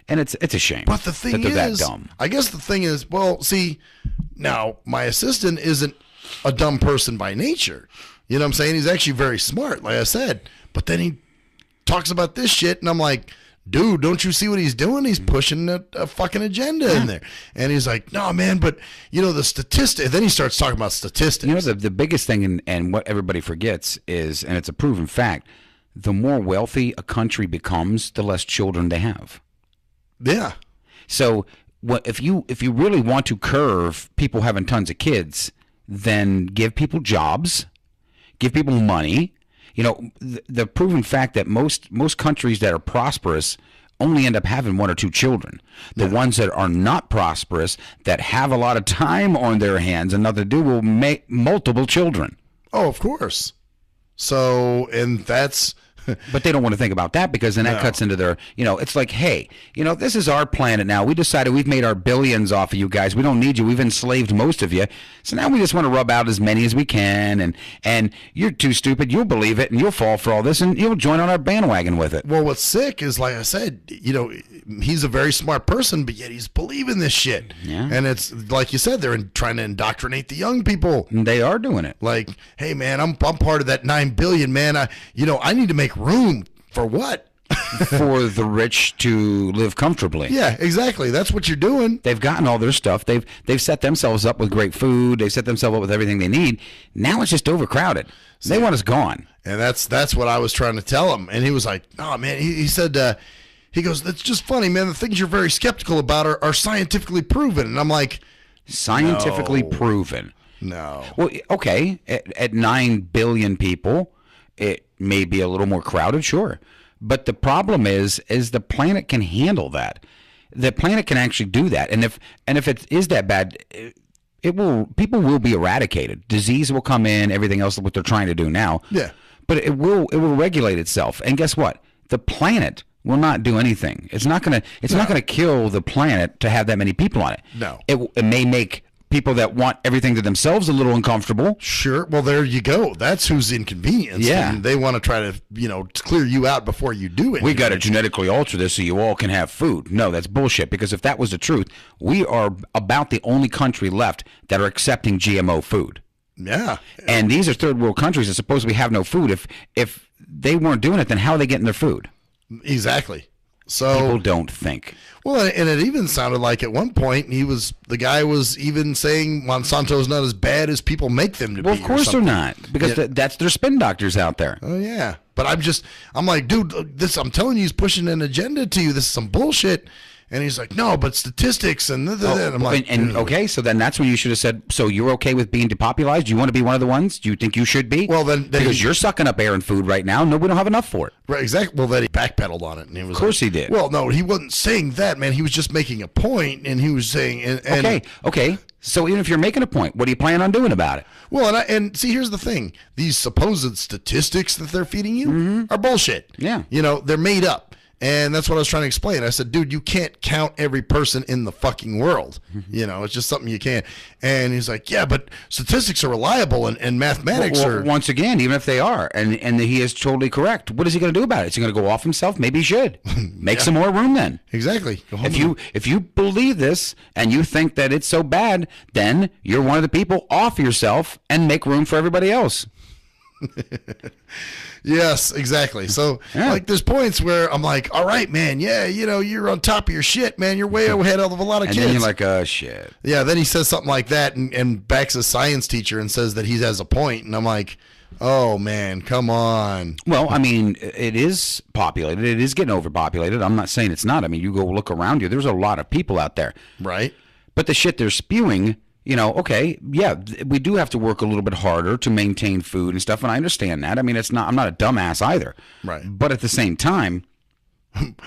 And it's a shame. But the thing that they're is, that dumb. I guess the thing is, well, see, now my assistant isn't a dumb person by nature. You know what I'm saying? He's actually very smart, like I said. But then he talks about this shit, and I'm like, dude, don't you see what he's doing? He's pushing a fucking agenda in there. And he's like, no, man, but, the statistics. Then he starts talking about statistics. The biggest thing, and what everybody forgets is, and it's a proven fact, the more wealthy a country becomes, the less children they have. Yeah. So if you really want to curve people having tons of kids, then give people jobs, give people money. You know, the proven fact that most countries that are prosperous only end up having one or two children. The ones that are not prosperous, that have a lot of time on their hands and nothing to do, will make multiple children. Oh, of course. So, and that's... But they don't want to think about that, because then that cuts into their, you know, it's like, hey, you know, this is our planet now. We decided we've made our billions off of you guys. We don't need you. We've enslaved most of you. So now we just want to rub out as many as we can. And you're too stupid. You'll believe it and you'll fall for all this and you'll join on our bandwagon with it. Well, what's sick is, like I said, you know, he's a very smart person, but yet he's believing this shit. Yeah. And it's like you said, they're trying to indoctrinate the young people. And they are doing it. Like, hey, man, I'm part of that 9 billion, man. I need to make room for what? For the rich to live comfortably. Yeah, exactly. That's what you're doing. They've gotten all their stuff. They've set themselves up with great food. They've set themselves up with everything they need. Now it's just overcrowded. They want us gone. And that's what I was trying to tell him. And he was like, oh, man, he said, he goes, that's just funny, man. The things you're very skeptical about are scientifically proven. And I'm like, scientifically proven? No. Well, okay, at 9 billion people, it may be a little more crowded, sure. But the problem is the planet can handle that. The planet can actually do that. And if it is that bad, people will be eradicated. Disease will come in, everything else, what they're trying to do now. Yeah. But it will regulate itself. And guess what? The planet will not do anything. It's not gonna kill the planet to have that many people on it. No. It may make people that want everything to themselves a little uncomfortable. Sure. Well, there you go. That's who's inconvenienced. Yeah. And they want to try to, clear you out before you do it. We got to genetically alter this so you all can have food. No, that's bullshit, because if that was the truth, we are about the only country left that are accepting GMO food. Yeah. And these are third world countries that supposedly have no food. If they weren't doing it, then how are they getting their food? Exactly. So people don't think. Well, and it even sounded like at one point the guy was even saying Monsanto's not as bad as people make them to be. Well, of course they're not, because that's their spin doctors out there. Oh yeah, but I'm like, dude, I'm telling you, he's pushing an agenda to you. This is some bullshit. And he's like, no, but statistics and I'm like, okay, so then that's when you should have said, so you're okay with being depopulated? Do you want to be one of the ones? Do you think you should be? Well, then because you're sucking up air and food right now. No, we don't have enough for it. Right, exactly. Well, then he backpedaled on it, and he was. Of course, he did. Well, no, he wasn't saying that, man. He was just making a point, and he was saying, okay. So even if you're making a point, what do you plan on doing about it? Well, and see, here's the thing: these supposed statistics that they're feeding you are bullshit. Yeah, they're made up. And that's what I was trying to explain. I said, dude, you can't count every person in the fucking world. It's just something you can't. And he's like, yeah, but statistics are reliable and mathematics are. Once again, even if they are, and he is totally correct. What is he going to do about it? Is he going to go off himself? Maybe he should. Make some more room then. Exactly. If you believe this and you think that it's so bad, then you're one of the people. Off yourself and make room for everybody else. Yes, exactly. So, like, there's points where I'm like, all right, man, yeah, you're on top of your shit, man. You're way ahead of a lot of kids. And then you're like, oh, shit. Yeah, then he says something like that and backs a science teacher and says that he has a point. And I'm like, oh, man, come on. Well, I mean, it is populated. It is getting overpopulated. I'm not saying it's not. I mean, you go look around you. There's a lot of people out there. Right. But the shit they're spewing... okay, yeah, we do have to work a little bit harder to maintain food and stuff, and I understand that. I mean, I'm not a dumbass either. Right. But at the same time...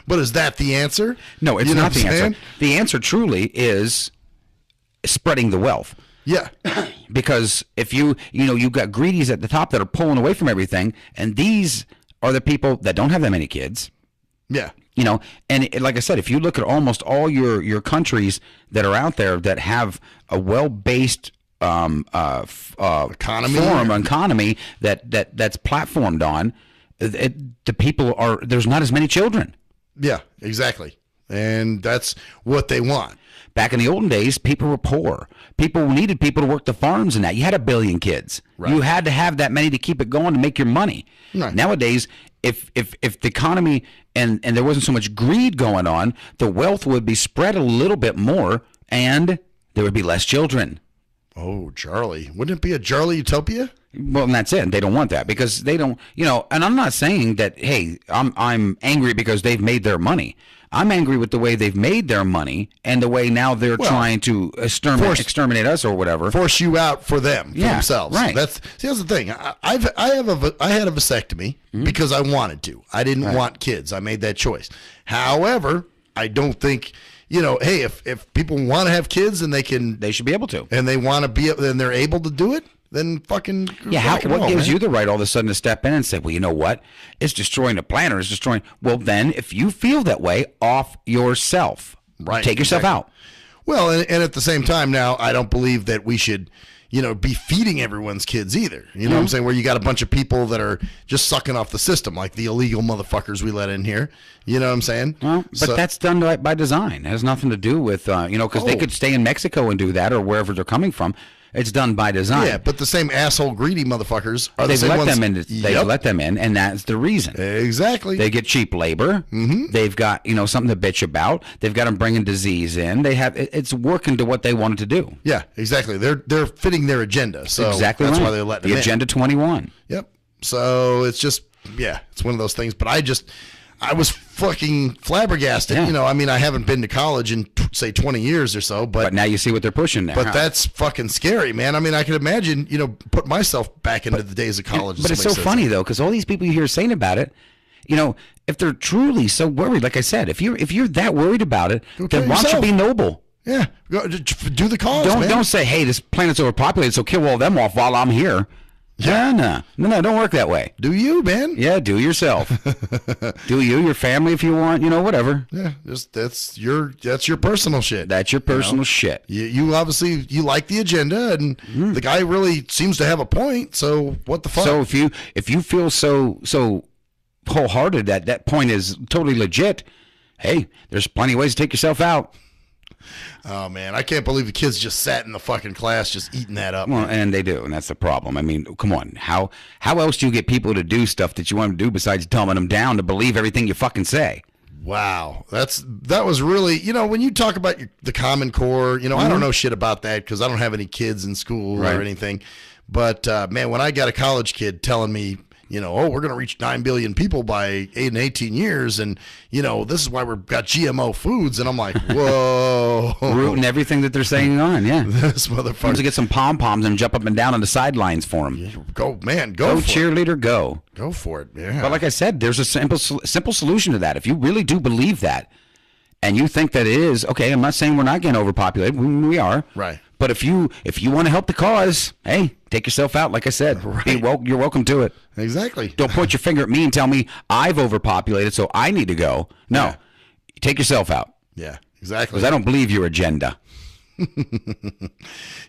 But is that the answer? No, it's not the answer. The answer truly is spreading the wealth. Yeah. Because if you've got greedies at the top that are pulling away from everything, and these are the people that don't have that many kids. Yeah. And like I said, if you look at almost all your countries that are out there that have a well-based economy that's platformed on, the people there's not as many children. Yeah, exactly. And that's what they want. Back in the olden days, people were poor. People needed people to work the farms and that. You had 1 billion kids. Right. You had to have that many to keep it going to make your money. Right. Nowadays, if the economy and there wasn't so much greed going on, the wealth would be spread a little bit more and there would be less children. Oh, Charlie. Wouldn't it be a Charlie utopia? Well, and that's it. They don't want that because they don't, and I'm not saying that, hey, I'm angry because they've made their money. I'm angry with the way they've made their money and the way now they're trying to exterminate us or whatever. Force you out for them, for themselves. Right. That's the thing. I had a vasectomy because I wanted to. I didn't want kids. I made that choice. However, I don't think, hey, if people want to have kids and they should be able to, and they want to be, and they're able to do it, then fucking what gives you the right all of a sudden to step in and say, well, you know what? It's destroying the planet. It's destroying. Well, then, if you feel that way, off yourself. Right. Take yourself out. Well, and at the same time, now I don't believe that we should, be feeding everyone's kids either. You know what I'm saying? Where you got a bunch of people that are just sucking off the system, like the illegal motherfuckers we let in here. You know what I'm saying? Well, but that's done by design. It has nothing to do with, because they could stay in Mexico and do that or wherever they're coming from. It's done by design. Yeah, but the same asshole greedy motherfuckers are the same let ones. them in. They've let them in, and that's the reason. Exactly. They get cheap labor. Mm-hmm. They've got something to bitch about. They've got them bringing disease in. They have it's working to what they wanted to do. Yeah, exactly. They're fitting their agenda. So exactly that's right. why they're letting them in. The Agenda 21. Yep. So it's just it's one of those things. But I was fucking flabbergasted. Yeah. I haven't been to college in say 20 years or so, but now you see what they're pushing there. But that's fucking scary, man. I could imagine, put myself back into the days of college. But it's so funny though, because all these people you hear saying about it, if they're truly so worried, like I said, if you're that worried about it, then why don't you be noble? Yeah, do the cause. Don't say, hey, this planet's overpopulated, so kill all them off while I'm here. Yeah, no, don't work that way. Do you, man? Yeah, do yourself. Do your family if you want, whatever. Yeah, that's your personal shit. That's your personal shit. You obviously like the agenda, and the guy really seems to have a point. So what the fuck? So if you feel so wholehearted that point is totally legit, hey, there's plenty of ways to take yourself out. Oh, man, I can't believe the kids just sat in the fucking class just eating that up. Well, and they do, and that's the problem. Come on. How else do you get people to do stuff that you want them to do besides dumbing them down to believe everything you fucking say? Wow. That was really, when you talk about the Common Core, I don't know shit about that because I don't have any kids in school or anything. But, man, when I got a college kid telling me, we're going to reach 9 billion people by 18 years. And, this is why we've got GMO foods. And I'm like, whoa. Rooting everything that they're saying on, yeah. This motherfucker. To get some pom-poms and jump up and down on the sidelines for them. Yeah, go for cheerleader, it. go. Go for it, yeah. But like I said, there's a simple solution to that. If you really do believe that, and you think that it is, okay, I'm not saying we're not getting overpopulated. We are. Right. But if you want to help the cause, hey, take yourself out. Like I said, you're welcome to it. Exactly. Don't point your finger at me and tell me I've overpopulated, so I need to go. No, take yourself out. Yeah, exactly. Because I don't believe your agenda.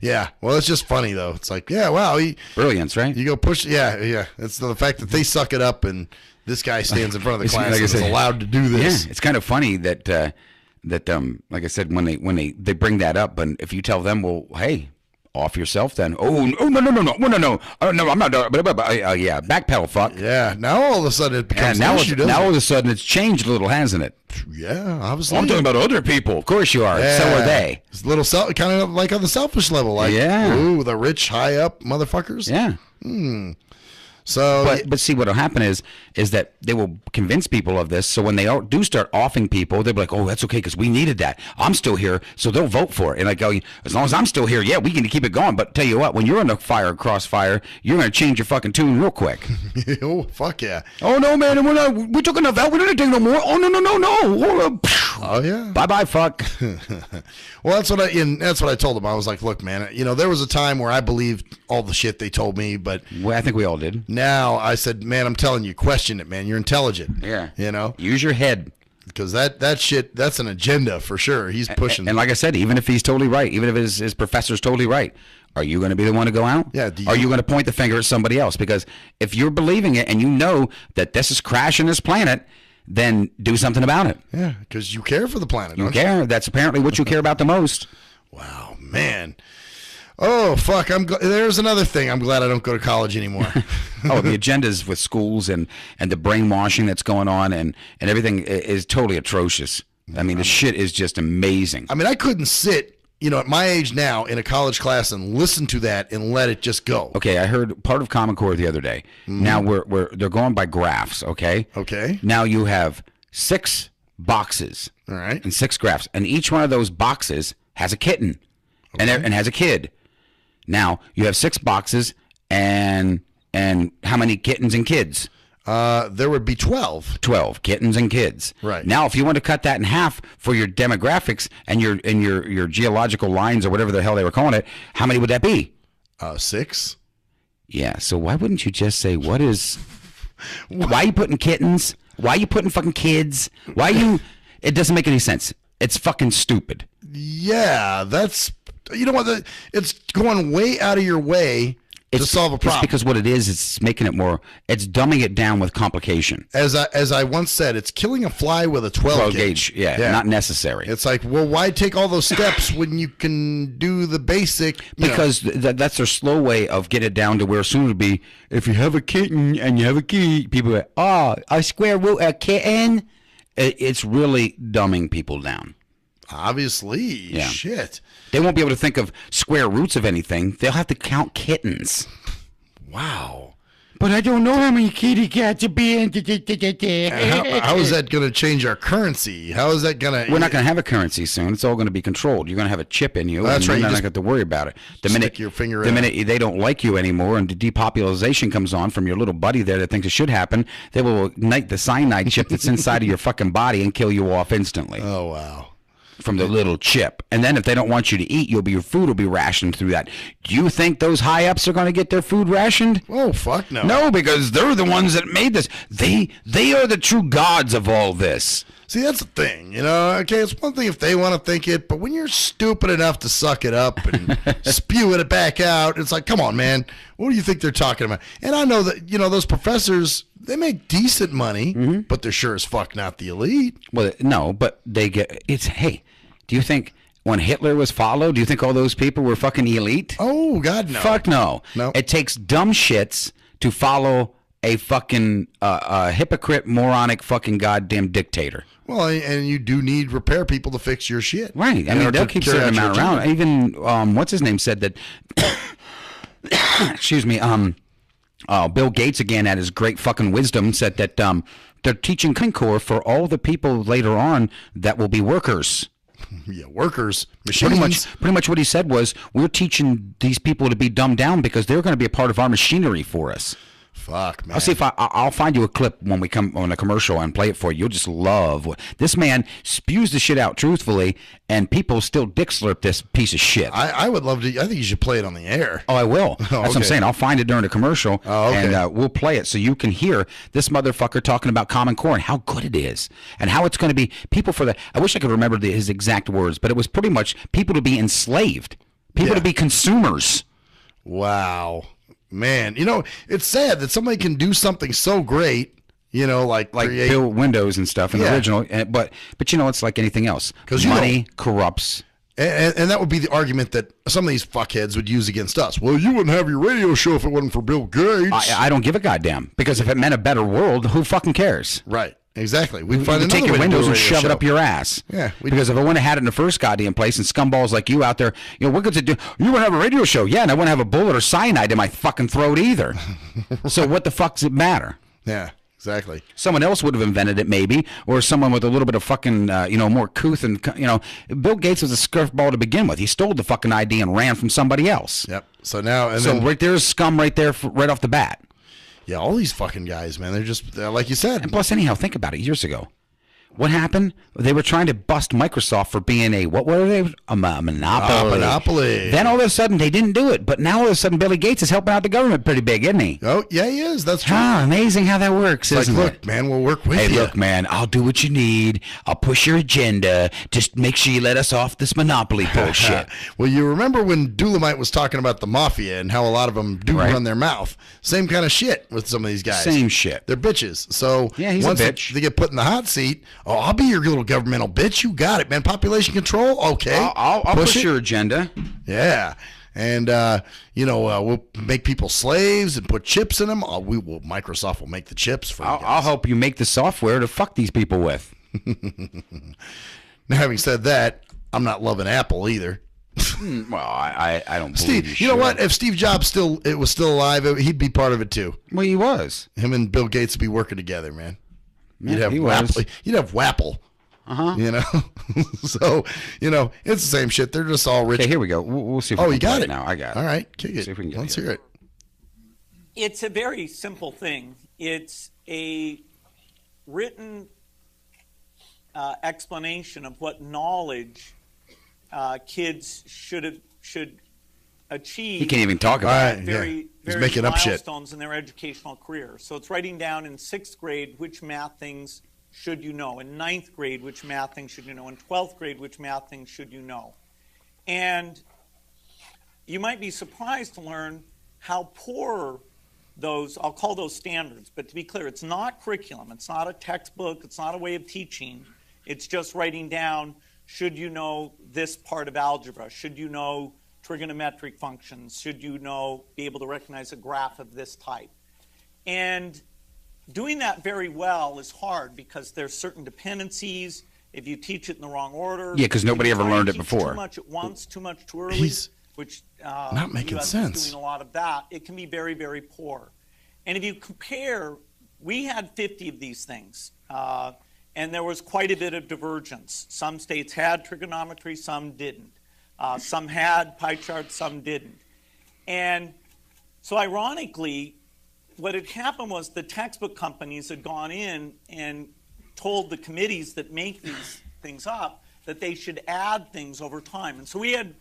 Yeah, well, it's just funny though. It's like, wow, brilliance, right? You go push, yeah. It's the fact that they suck it up and this guy stands in front of the class and is allowed to do this. Yeah, it's kind of funny that like I said, when they bring that up, and if you tell them, well, hey, off yourself then. No, I'm not. Yeah, backpedal, fuck. Yeah, now all of a sudden it becomes an issue, now all of a sudden it's changed a little, hasn't it? Yeah, obviously. I'm talking about other people. Of course you are. Yeah. So are they. It's a little kind of like on the selfish level, like ooh, the rich, high up motherfuckers. Yeah. So, but see, what'll happen is that they will convince people of this. So when they do start offing people, they'll be like, "Oh, that's okay because we needed that. I'm still here, so they'll vote for it." And I go, "As long as I'm still here, yeah, we can keep it going." But tell you what, when you're in the crossfire, you're gonna change your fucking tune real quick. Oh, fuck yeah! Oh no, man, we took enough out. We don't take no more. Oh no. Hold up. Oh yeah. Bye, fuck. Well, that's what I told them. I was like, "Look, man, there was a time where I believed all the shit they told me, but I think we all did." Now I said, man, I'm telling you, question it, man. You're intelligent. Yeah. Use your head. Because that shit, that's an agenda for sure. He's pushing. And like I said, even if he's totally right, even if his professor's totally right, are you going to be the one to go out? Yeah. Are you going to point the finger at somebody else? Because if you're believing it and you know that this is crashing this planet, then do something about it. Yeah, because you care for the planet. You care. That's apparently what you care about the most. Wow, man. Oh, fuck. There's another thing. I'm glad I don't go to college anymore. Oh, the agendas with schools and the brainwashing that's going on and everything is totally atrocious. I mean, the shit is just amazing. I mean, I couldn't sit, at my age now in a college class and listen to that and let it just go. Okay, I heard part of Common Core the other day. Now they're going by graphs, okay? Okay. Now you have 6 boxes. All right. And 6 graphs. And each one of those boxes has a kitten and has a kid. Now, you have 6 boxes and how many kittens and kids? There would be 12. 12 kittens and kids. Right. Now, if you want to cut that in half for your demographics and your geological lines or whatever the hell they were calling it, how many would that be? 6. Yeah. So why wouldn't you just say why are you putting kittens? Why are you putting fucking kids? Why are you? It doesn't make any sense. It's fucking stupid. Yeah, that's what it's going way out of your way to solve a problem. It's because what it is, it's making it more. It's dumbing it down with complication. As I once said, it's killing a fly with a 12 gauge. Yeah, not necessary. It's like, well, why take all those steps when you can do the basic? Because that's their slow way of getting it down to where soon it'll be. If you have a kitten and you have a key, people are, a square root a kitten. It's really dumbing people down. Obviously, yeah. Shit. They won't be able to think of square roots of anything. They'll have to count kittens. Wow. But I don't know how many kitty cats are being. How is that going to change our currency? How is that going to? We're not going to have a currency soon. It's all going to be controlled. You're going to have a chip in you. That's right. You're not going to worry about it. The minute they don't like you anymore and the depopulation comes on from your little buddy there that thinks it should happen, they will ignite the cyanide chip that's inside of your fucking body and kill you off instantly. Oh, wow. From the little chip. And then if they don't want you to eat, your food will be rationed through that. Do you think those high-ups are going to get their food rationed? Oh, fuck no. No, because they're the ones that made this. They are the true gods of all this. See, that's the thing, okay, it's one thing if they want to think it, but when you're stupid enough to suck it up and spew it back out, it's like, come on, man, what do you think they're talking about? And I know that, those professors, they make decent money, but they're sure as fuck not the elite. Well, no, but they get, hey, do you think when Hitler was followed, do you think all those people were fucking elite? Oh, God, no. Fuck no. No. It takes dumb shits to follow a fucking hypocrite, moronic, fucking goddamn dictator. Well, and you do need repair people to fix your shit. Right. I mean, they'll keep sending them out around. Even, what's his name said that, excuse me, Bill Gates, again, at his great fucking wisdom, said that they're teaching Core for all the people later on that will be workers. Yeah, workers, machines. Pretty much what he said was, we're teaching these people to be dumbed down because they're going to be a part of our machinery for us. Fuck, man. I'll see if I'll find you a clip when we come on a commercial and play it for you. You'll just love this man spews the shit out truthfully, and people still dick slurp this piece of shit. I would love to. I think you should play it on the air. Oh, I will. That's what I'm saying. I'll find it during a commercial, and we'll play it so you can hear this motherfucker talking about Common Core and how good it is, and how it's going to be people for the. I wish I could remember his exact words, but it was pretty much people to be enslaved, people to be consumers. Wow. Man, it's sad that somebody can do something so great, like build Windows and stuff in the original, but it's like anything else. Because money corrupts. And that would be the argument that some of these fuckheads would use against us. Well, you wouldn't have your radio show if it wasn't for Bill Gates. I don't give a goddamn, because if it meant a better world, who fucking cares? Right. Exactly. We'd take your Windows and shove it up your ass. Yeah. Because if I wouldn't have had it in the first goddamn place and scumballs like you out there, what good to do? You wouldn't have a radio show. Yeah, and I wouldn't have a bullet or cyanide in my fucking throat either. So what the fuck does it matter? Yeah, exactly. Someone else would have invented it maybe, or someone with a little bit of fucking, more couth and, Bill Gates was a scurfball to begin with. He stole the fucking idea and ran from somebody else. Yep. So now, right there's scum right there, right off the bat. Yeah, all these fucking guys, man, they're just, like you said. And plus, anyhow, think about it. Years ago, what happened? They were trying to bust Microsoft for being what were they? A monopoly. Monopoly. Then all of a sudden, they didn't do it. But now all of a sudden, Billy Gates is helping out the government pretty big, isn't he? Oh, yeah, he is. That's true. Amazing how that works, isn't it? Look, man, we'll work with you. Hey, look, man, I'll do what you need. I'll push your agenda. Just make sure you let us off this monopoly bullshit. Well, you remember when Dulamite was talking about the mafia and how a lot of them do run their mouth? Same kind of shit with some of these guys. Same shit. They're bitches. So yeah, he's once a bitch. They get put in the hot seat, I'll be your little governmental bitch. You got it, man. Population control, okay. I'll push your agenda. Yeah. And, we'll make people slaves and put chips in them. Microsoft will make the chips for you guys. I'll help you make the software to fuck these people with. Now, having said that, I'm not loving Apple either. Well, I don't believe Steve, you know what? If Steve Jobs was still alive, he'd be part of it too. Well, he was. Him and Bill Gates would be working together, man. Yeah, he was. You'd have Wapple. You know, so it's the same shit. They're just all rich. Okay, here we go. We'll see. If Oh, we you can got play it now. I got it. All right, kick it. See if we can get Let's hear it. It's a very simple thing. It's a written explanation of what knowledge kids should achieve. He can't even talk about it. Very He's making up shit. milestones in their educational career. So it's writing down in 6th grade which math things should you know, in 9th grade which math things should you know, in 12th grade which math things should you know. And you might be surprised to learn how poor those, I'll call those standards, but to be clear, it's not curriculum, it's not a textbook, it's not a way of teaching, it's just writing down, should you know this part of algebra, should you know trigonometric functions, should you know, be able to recognize a graph of this type. And doing that very well is hard because there's certain dependencies. If you teach it in the wrong order, Yeah, because nobody ever learned it before. Too much at once, too much too early, which not making US is sense. doing a lot of that. It can be very, very poor. And if you compare, we had 50 of these things, and there was quite a bit of divergence. Some states had trigonometry, some didn't. Some had pie charts, some didn't. And so ironically, what had happened was the textbook companies had gone in and told the committees that make these things up that they should add things over time. And so we had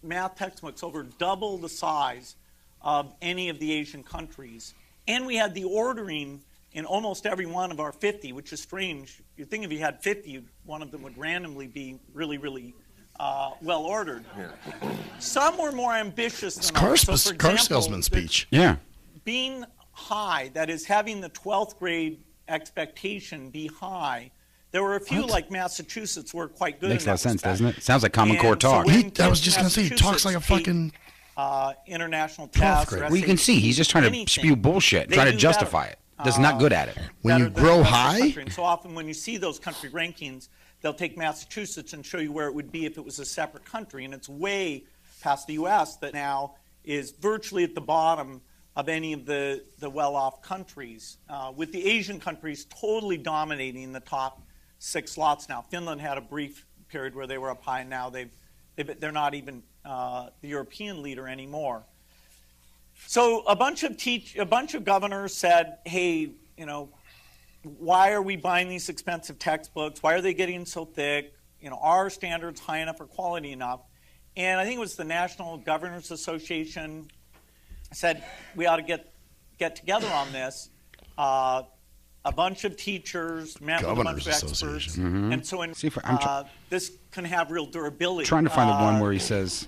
math textbooks over double the size of any of the Asian countries. And we had the ordering in almost every one of our 50, which is strange. You'd think if you had 50, one of them would randomly be really, really well ordered. Some were more ambitious than others. So, for car example, salesman speech. Yeah. being high, that is having the 12th grade expectation be high, there were a few like Massachusetts were quite good. Makes in a lot of that sense, respect. doesn't it? Sounds like Common Core And so talk. when I was kids just in gonna say, he talks like a Massachusetts fucking take, international 12th tests. grade. or Well, you can see he's just trying to anything, spew bullshit, they trying to do justify better. it. That's not good at it. When you better than grow the rest of the high, country. And so often when you see those country rankings, they'll take Massachusetts and show you where it would be if it was a separate country. And it's way past the U.S. that now is virtually at the bottom of any of the well-off countries, with the Asian countries totally dominating the top 6 slots now. Finland had a brief period where they were up high, and now they're not even the European leader anymore. So a bunch of governors said, hey, why are we buying these expensive textbooks? Why are they getting so thick? Are standards high enough or quality enough? And I think it was the National Governors Association said we ought to get together on this. A bunch of teachers met with a bunch of experts, and so this can have real durability. Trying to find the one where he says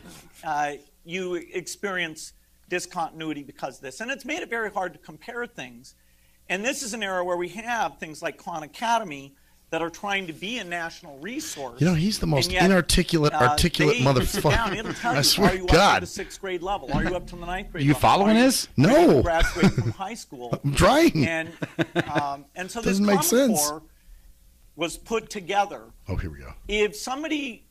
you experience discontinuity because of this, and it's made it very hard to compare things. And this is an era where we have things like Khan Academy that are trying to be a national resource. He's the most and yet, inarticulate, articulate motherfucker. It'll tell you, I swear are you to God. up to the 6th grade level? Are you up to the 9th grade You level? following this? No. Graduate from high school. I'm trying. And so this Doesn't make Common sense. Core was put together. Oh, here we go. If somebody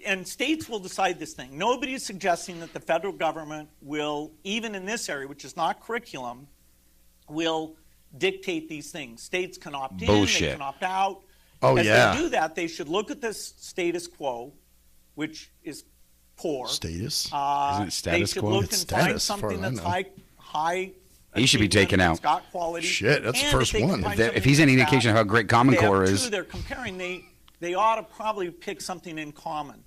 and states will decide this thing. Nobody is suggesting that the federal government will, even in this area, which is not curriculum, will dictate these things. States can opt in, Bullshit. they can opt out. Oh, As yeah. they do that, they should look at this status quo, which is poor. Status? Isn't it status They should quo? look It's and find status, something far as that's I high. He should be achievement, taken that's out. got quality. Shit, that's the and first they can one. find If something he's any that's indication of how great Common they have Core two is. they're comparing, they ought to probably pick something in common.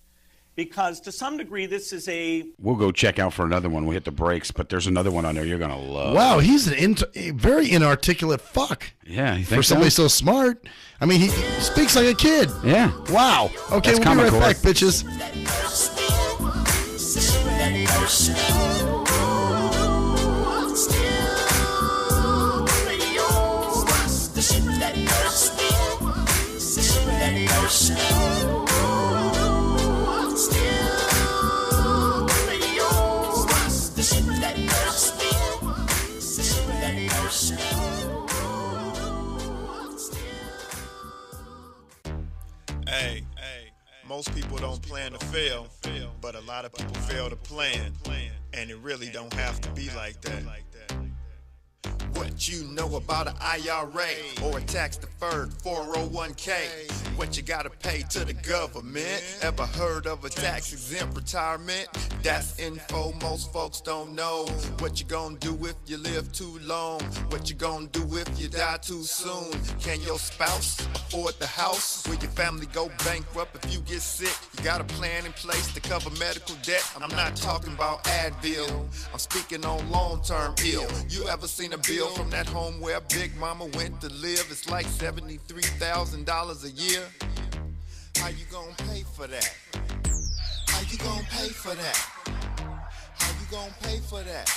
Because to some degree, this is a We'll go check out for another one. We'll hit the brakes, but there's another one on there you're going to love. Wow, he's a very inarticulate fuck. Yeah, you For think somebody so? so smart. I mean, he speaks like a kid. Yeah. Wow. Okay, That's we'll Common be right Core. back, bitches. Most people don't plan to fail, but a lot of people fail to plan, and it really don't have to be like that. What you know about an IRA or a tax-deferred 401k? What you gotta pay to the government? Ever heard of a tax-exempt retirement? That's info most folks don't know. What you gonna do if you live too long? What you gonna do if you die too soon? Can your spouse afford the house? Will your family go bankrupt if you get sick? You got a plan in place to cover medical debt? I'm not talking about Advil, I'm speaking on long-term ill. You ever seen a bill from that home where Big Mama went to live? It's like $73,000 a year. How you gonna pay for that? How you gonna pay for that? How you gonna pay for that?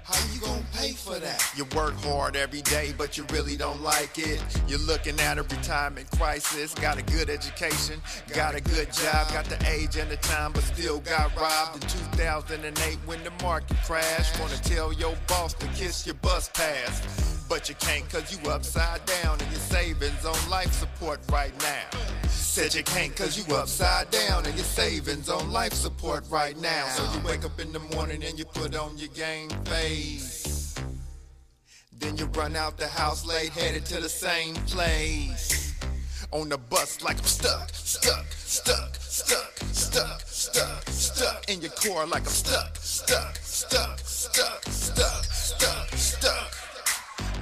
How you gonna pay for that? You work hard every day, but you really don't like it. You're looking at a retirement crisis. Got a good education, got a good job, got the age and the time, but still got robbed in 2008 when the market crashed. Wanna tell your boss to kiss your bus pass, but you can't cause you upside down and your savings on life support right now. Said you can't cause you upside down and your savings on life support right now. So you wake up in the morning and you put on your game face. Then you run out the house late, headed to the same place. On the bus like I'm stuck. In your car like I'm stuck.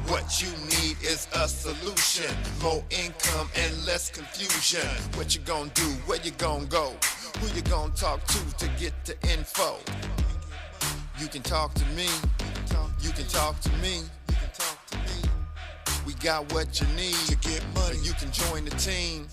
What you need is a solution, more income and less confusion. What you gonna do, where you gonna go, who you gonna talk to get the info. You can talk to me, you can talk to me. We got what you need to get money, you can join the team.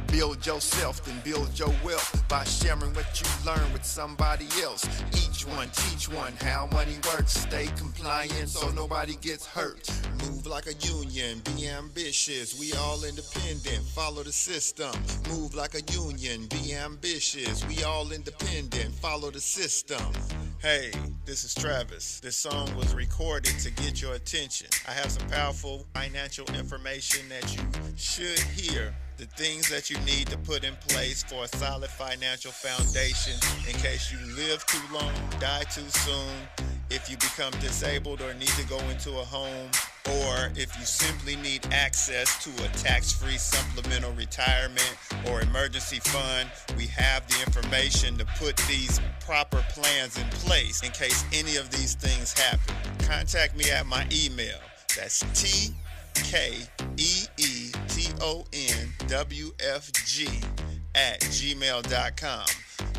Build yourself, then build your wealth by sharing what you learn with somebody else. Each one, teach one how money works. Stay compliant so nobody gets hurt. Move like a union, be ambitious. We all independent, follow the system. Move like a union, be ambitious. We all independent, follow the system. Hey, this is Travis. This song was recorded to get your attention. I have some powerful financial information that you should hear. The things that you need to put in place for a solid financial foundation in case you live too long, die too soon, if you become disabled or need to go into a home, or if you simply need access to a tax-free supplemental retirement or emergency fund. We have the information to put these proper plans in place in case any of these things happen. Contact me at my email. That's TKEETONWFG@gmail.com.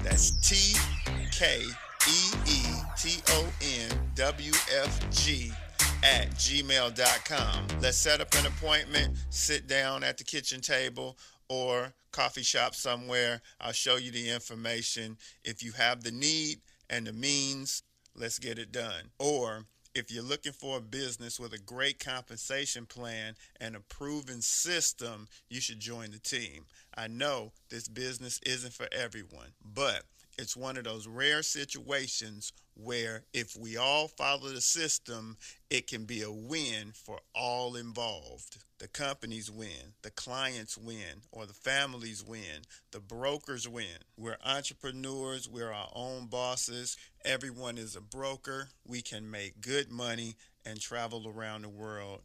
That's TKEETONWFG@gmail.com. Let's set up an appointment, sit down at the kitchen table or coffee shop somewhere. I'll show you the information. If you have the need and the means, let's get it done. Or if you're looking for a business with a great compensation plan and a proven system, you should join the team. I know this business isn't for everyone, but it's one of those rare situations where if we all follow the system, it can be a win for all involved. The companies win, the clients win, or the families win, the brokers win. We're entrepreneurs, we're our own bosses. Everyone is a broker. We can make good money and travel around the world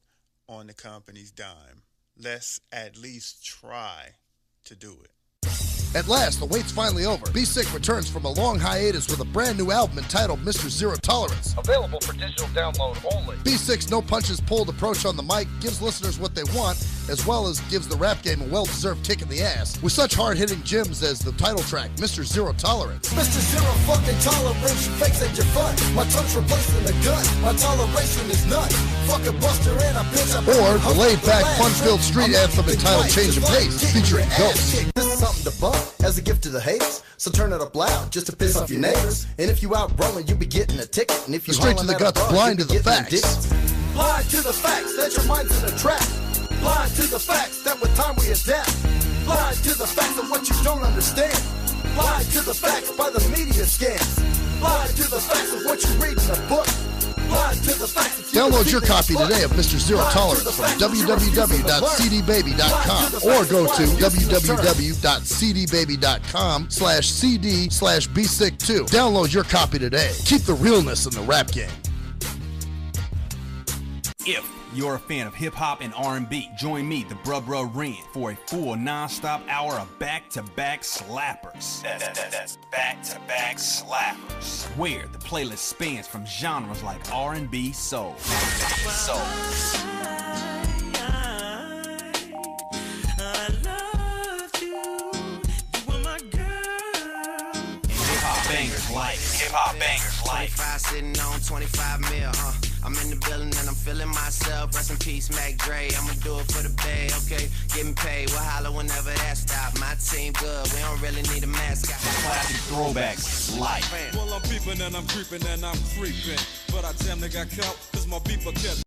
on the company's dime. Let's at least try to do it. At last, the wait's finally over. Be Sick returns from a long hiatus with a brand new album entitled Mr. Zero Tolerance. Available for digital download only. Be Sick's no punches pulled approach on the mic gives listeners what they want, as well as gives the rap game a well-deserved kick in the ass, with such hard-hitting gems as the title track, Mr. Zero Tolerance. Mr. Zero fucking tolerance, you fakes at your fun. My tongue's replacing the gun. My toleration is none. Fuck a buster and a bitch. Or the laid-back, fun-filled street anthem entitled Change of Pace, featuring Ghost. This is something to bump as a gift to the haters. So turn it up loud just to piss off your neighbors. And if you out rolling, you be getting a ticket. And if you Straight to the guts, blind to the facts. Blind to the facts that your mind's in a trap. Blind to the facts that with time we adapt. Blind to the facts of what you don't understand. Blind to the facts by the media scans. Blind to the facts of what you read in a book. Blind to the facts. Download your copy today of Mr. Zero Tolerance from www.cdbaby.com or go to www.cdbaby.com/CD/bsick2. Download your copy today. Keep the realness in the rap game. If you're a fan of hip-hop and R&B, join me, the Bruh Ren, for a full non-stop hour of back-to-back slappers. That's back-to-back slappers. Where the playlist spans from genres like R&B, soul. Hip-hop bangers like 25 sitting on 25 mil, I'm in the building and I'm feeling myself. Rest in peace, Mac Dre. I'ma do it for the bay, okay? Getting paid, we'll holler whenever that stop. My team good, we don't really need a mascot. classic throwbacks like. Well, I'm peeping and I'm creeping and I'm creeping, but I damn near got caught 'cause my beeper kept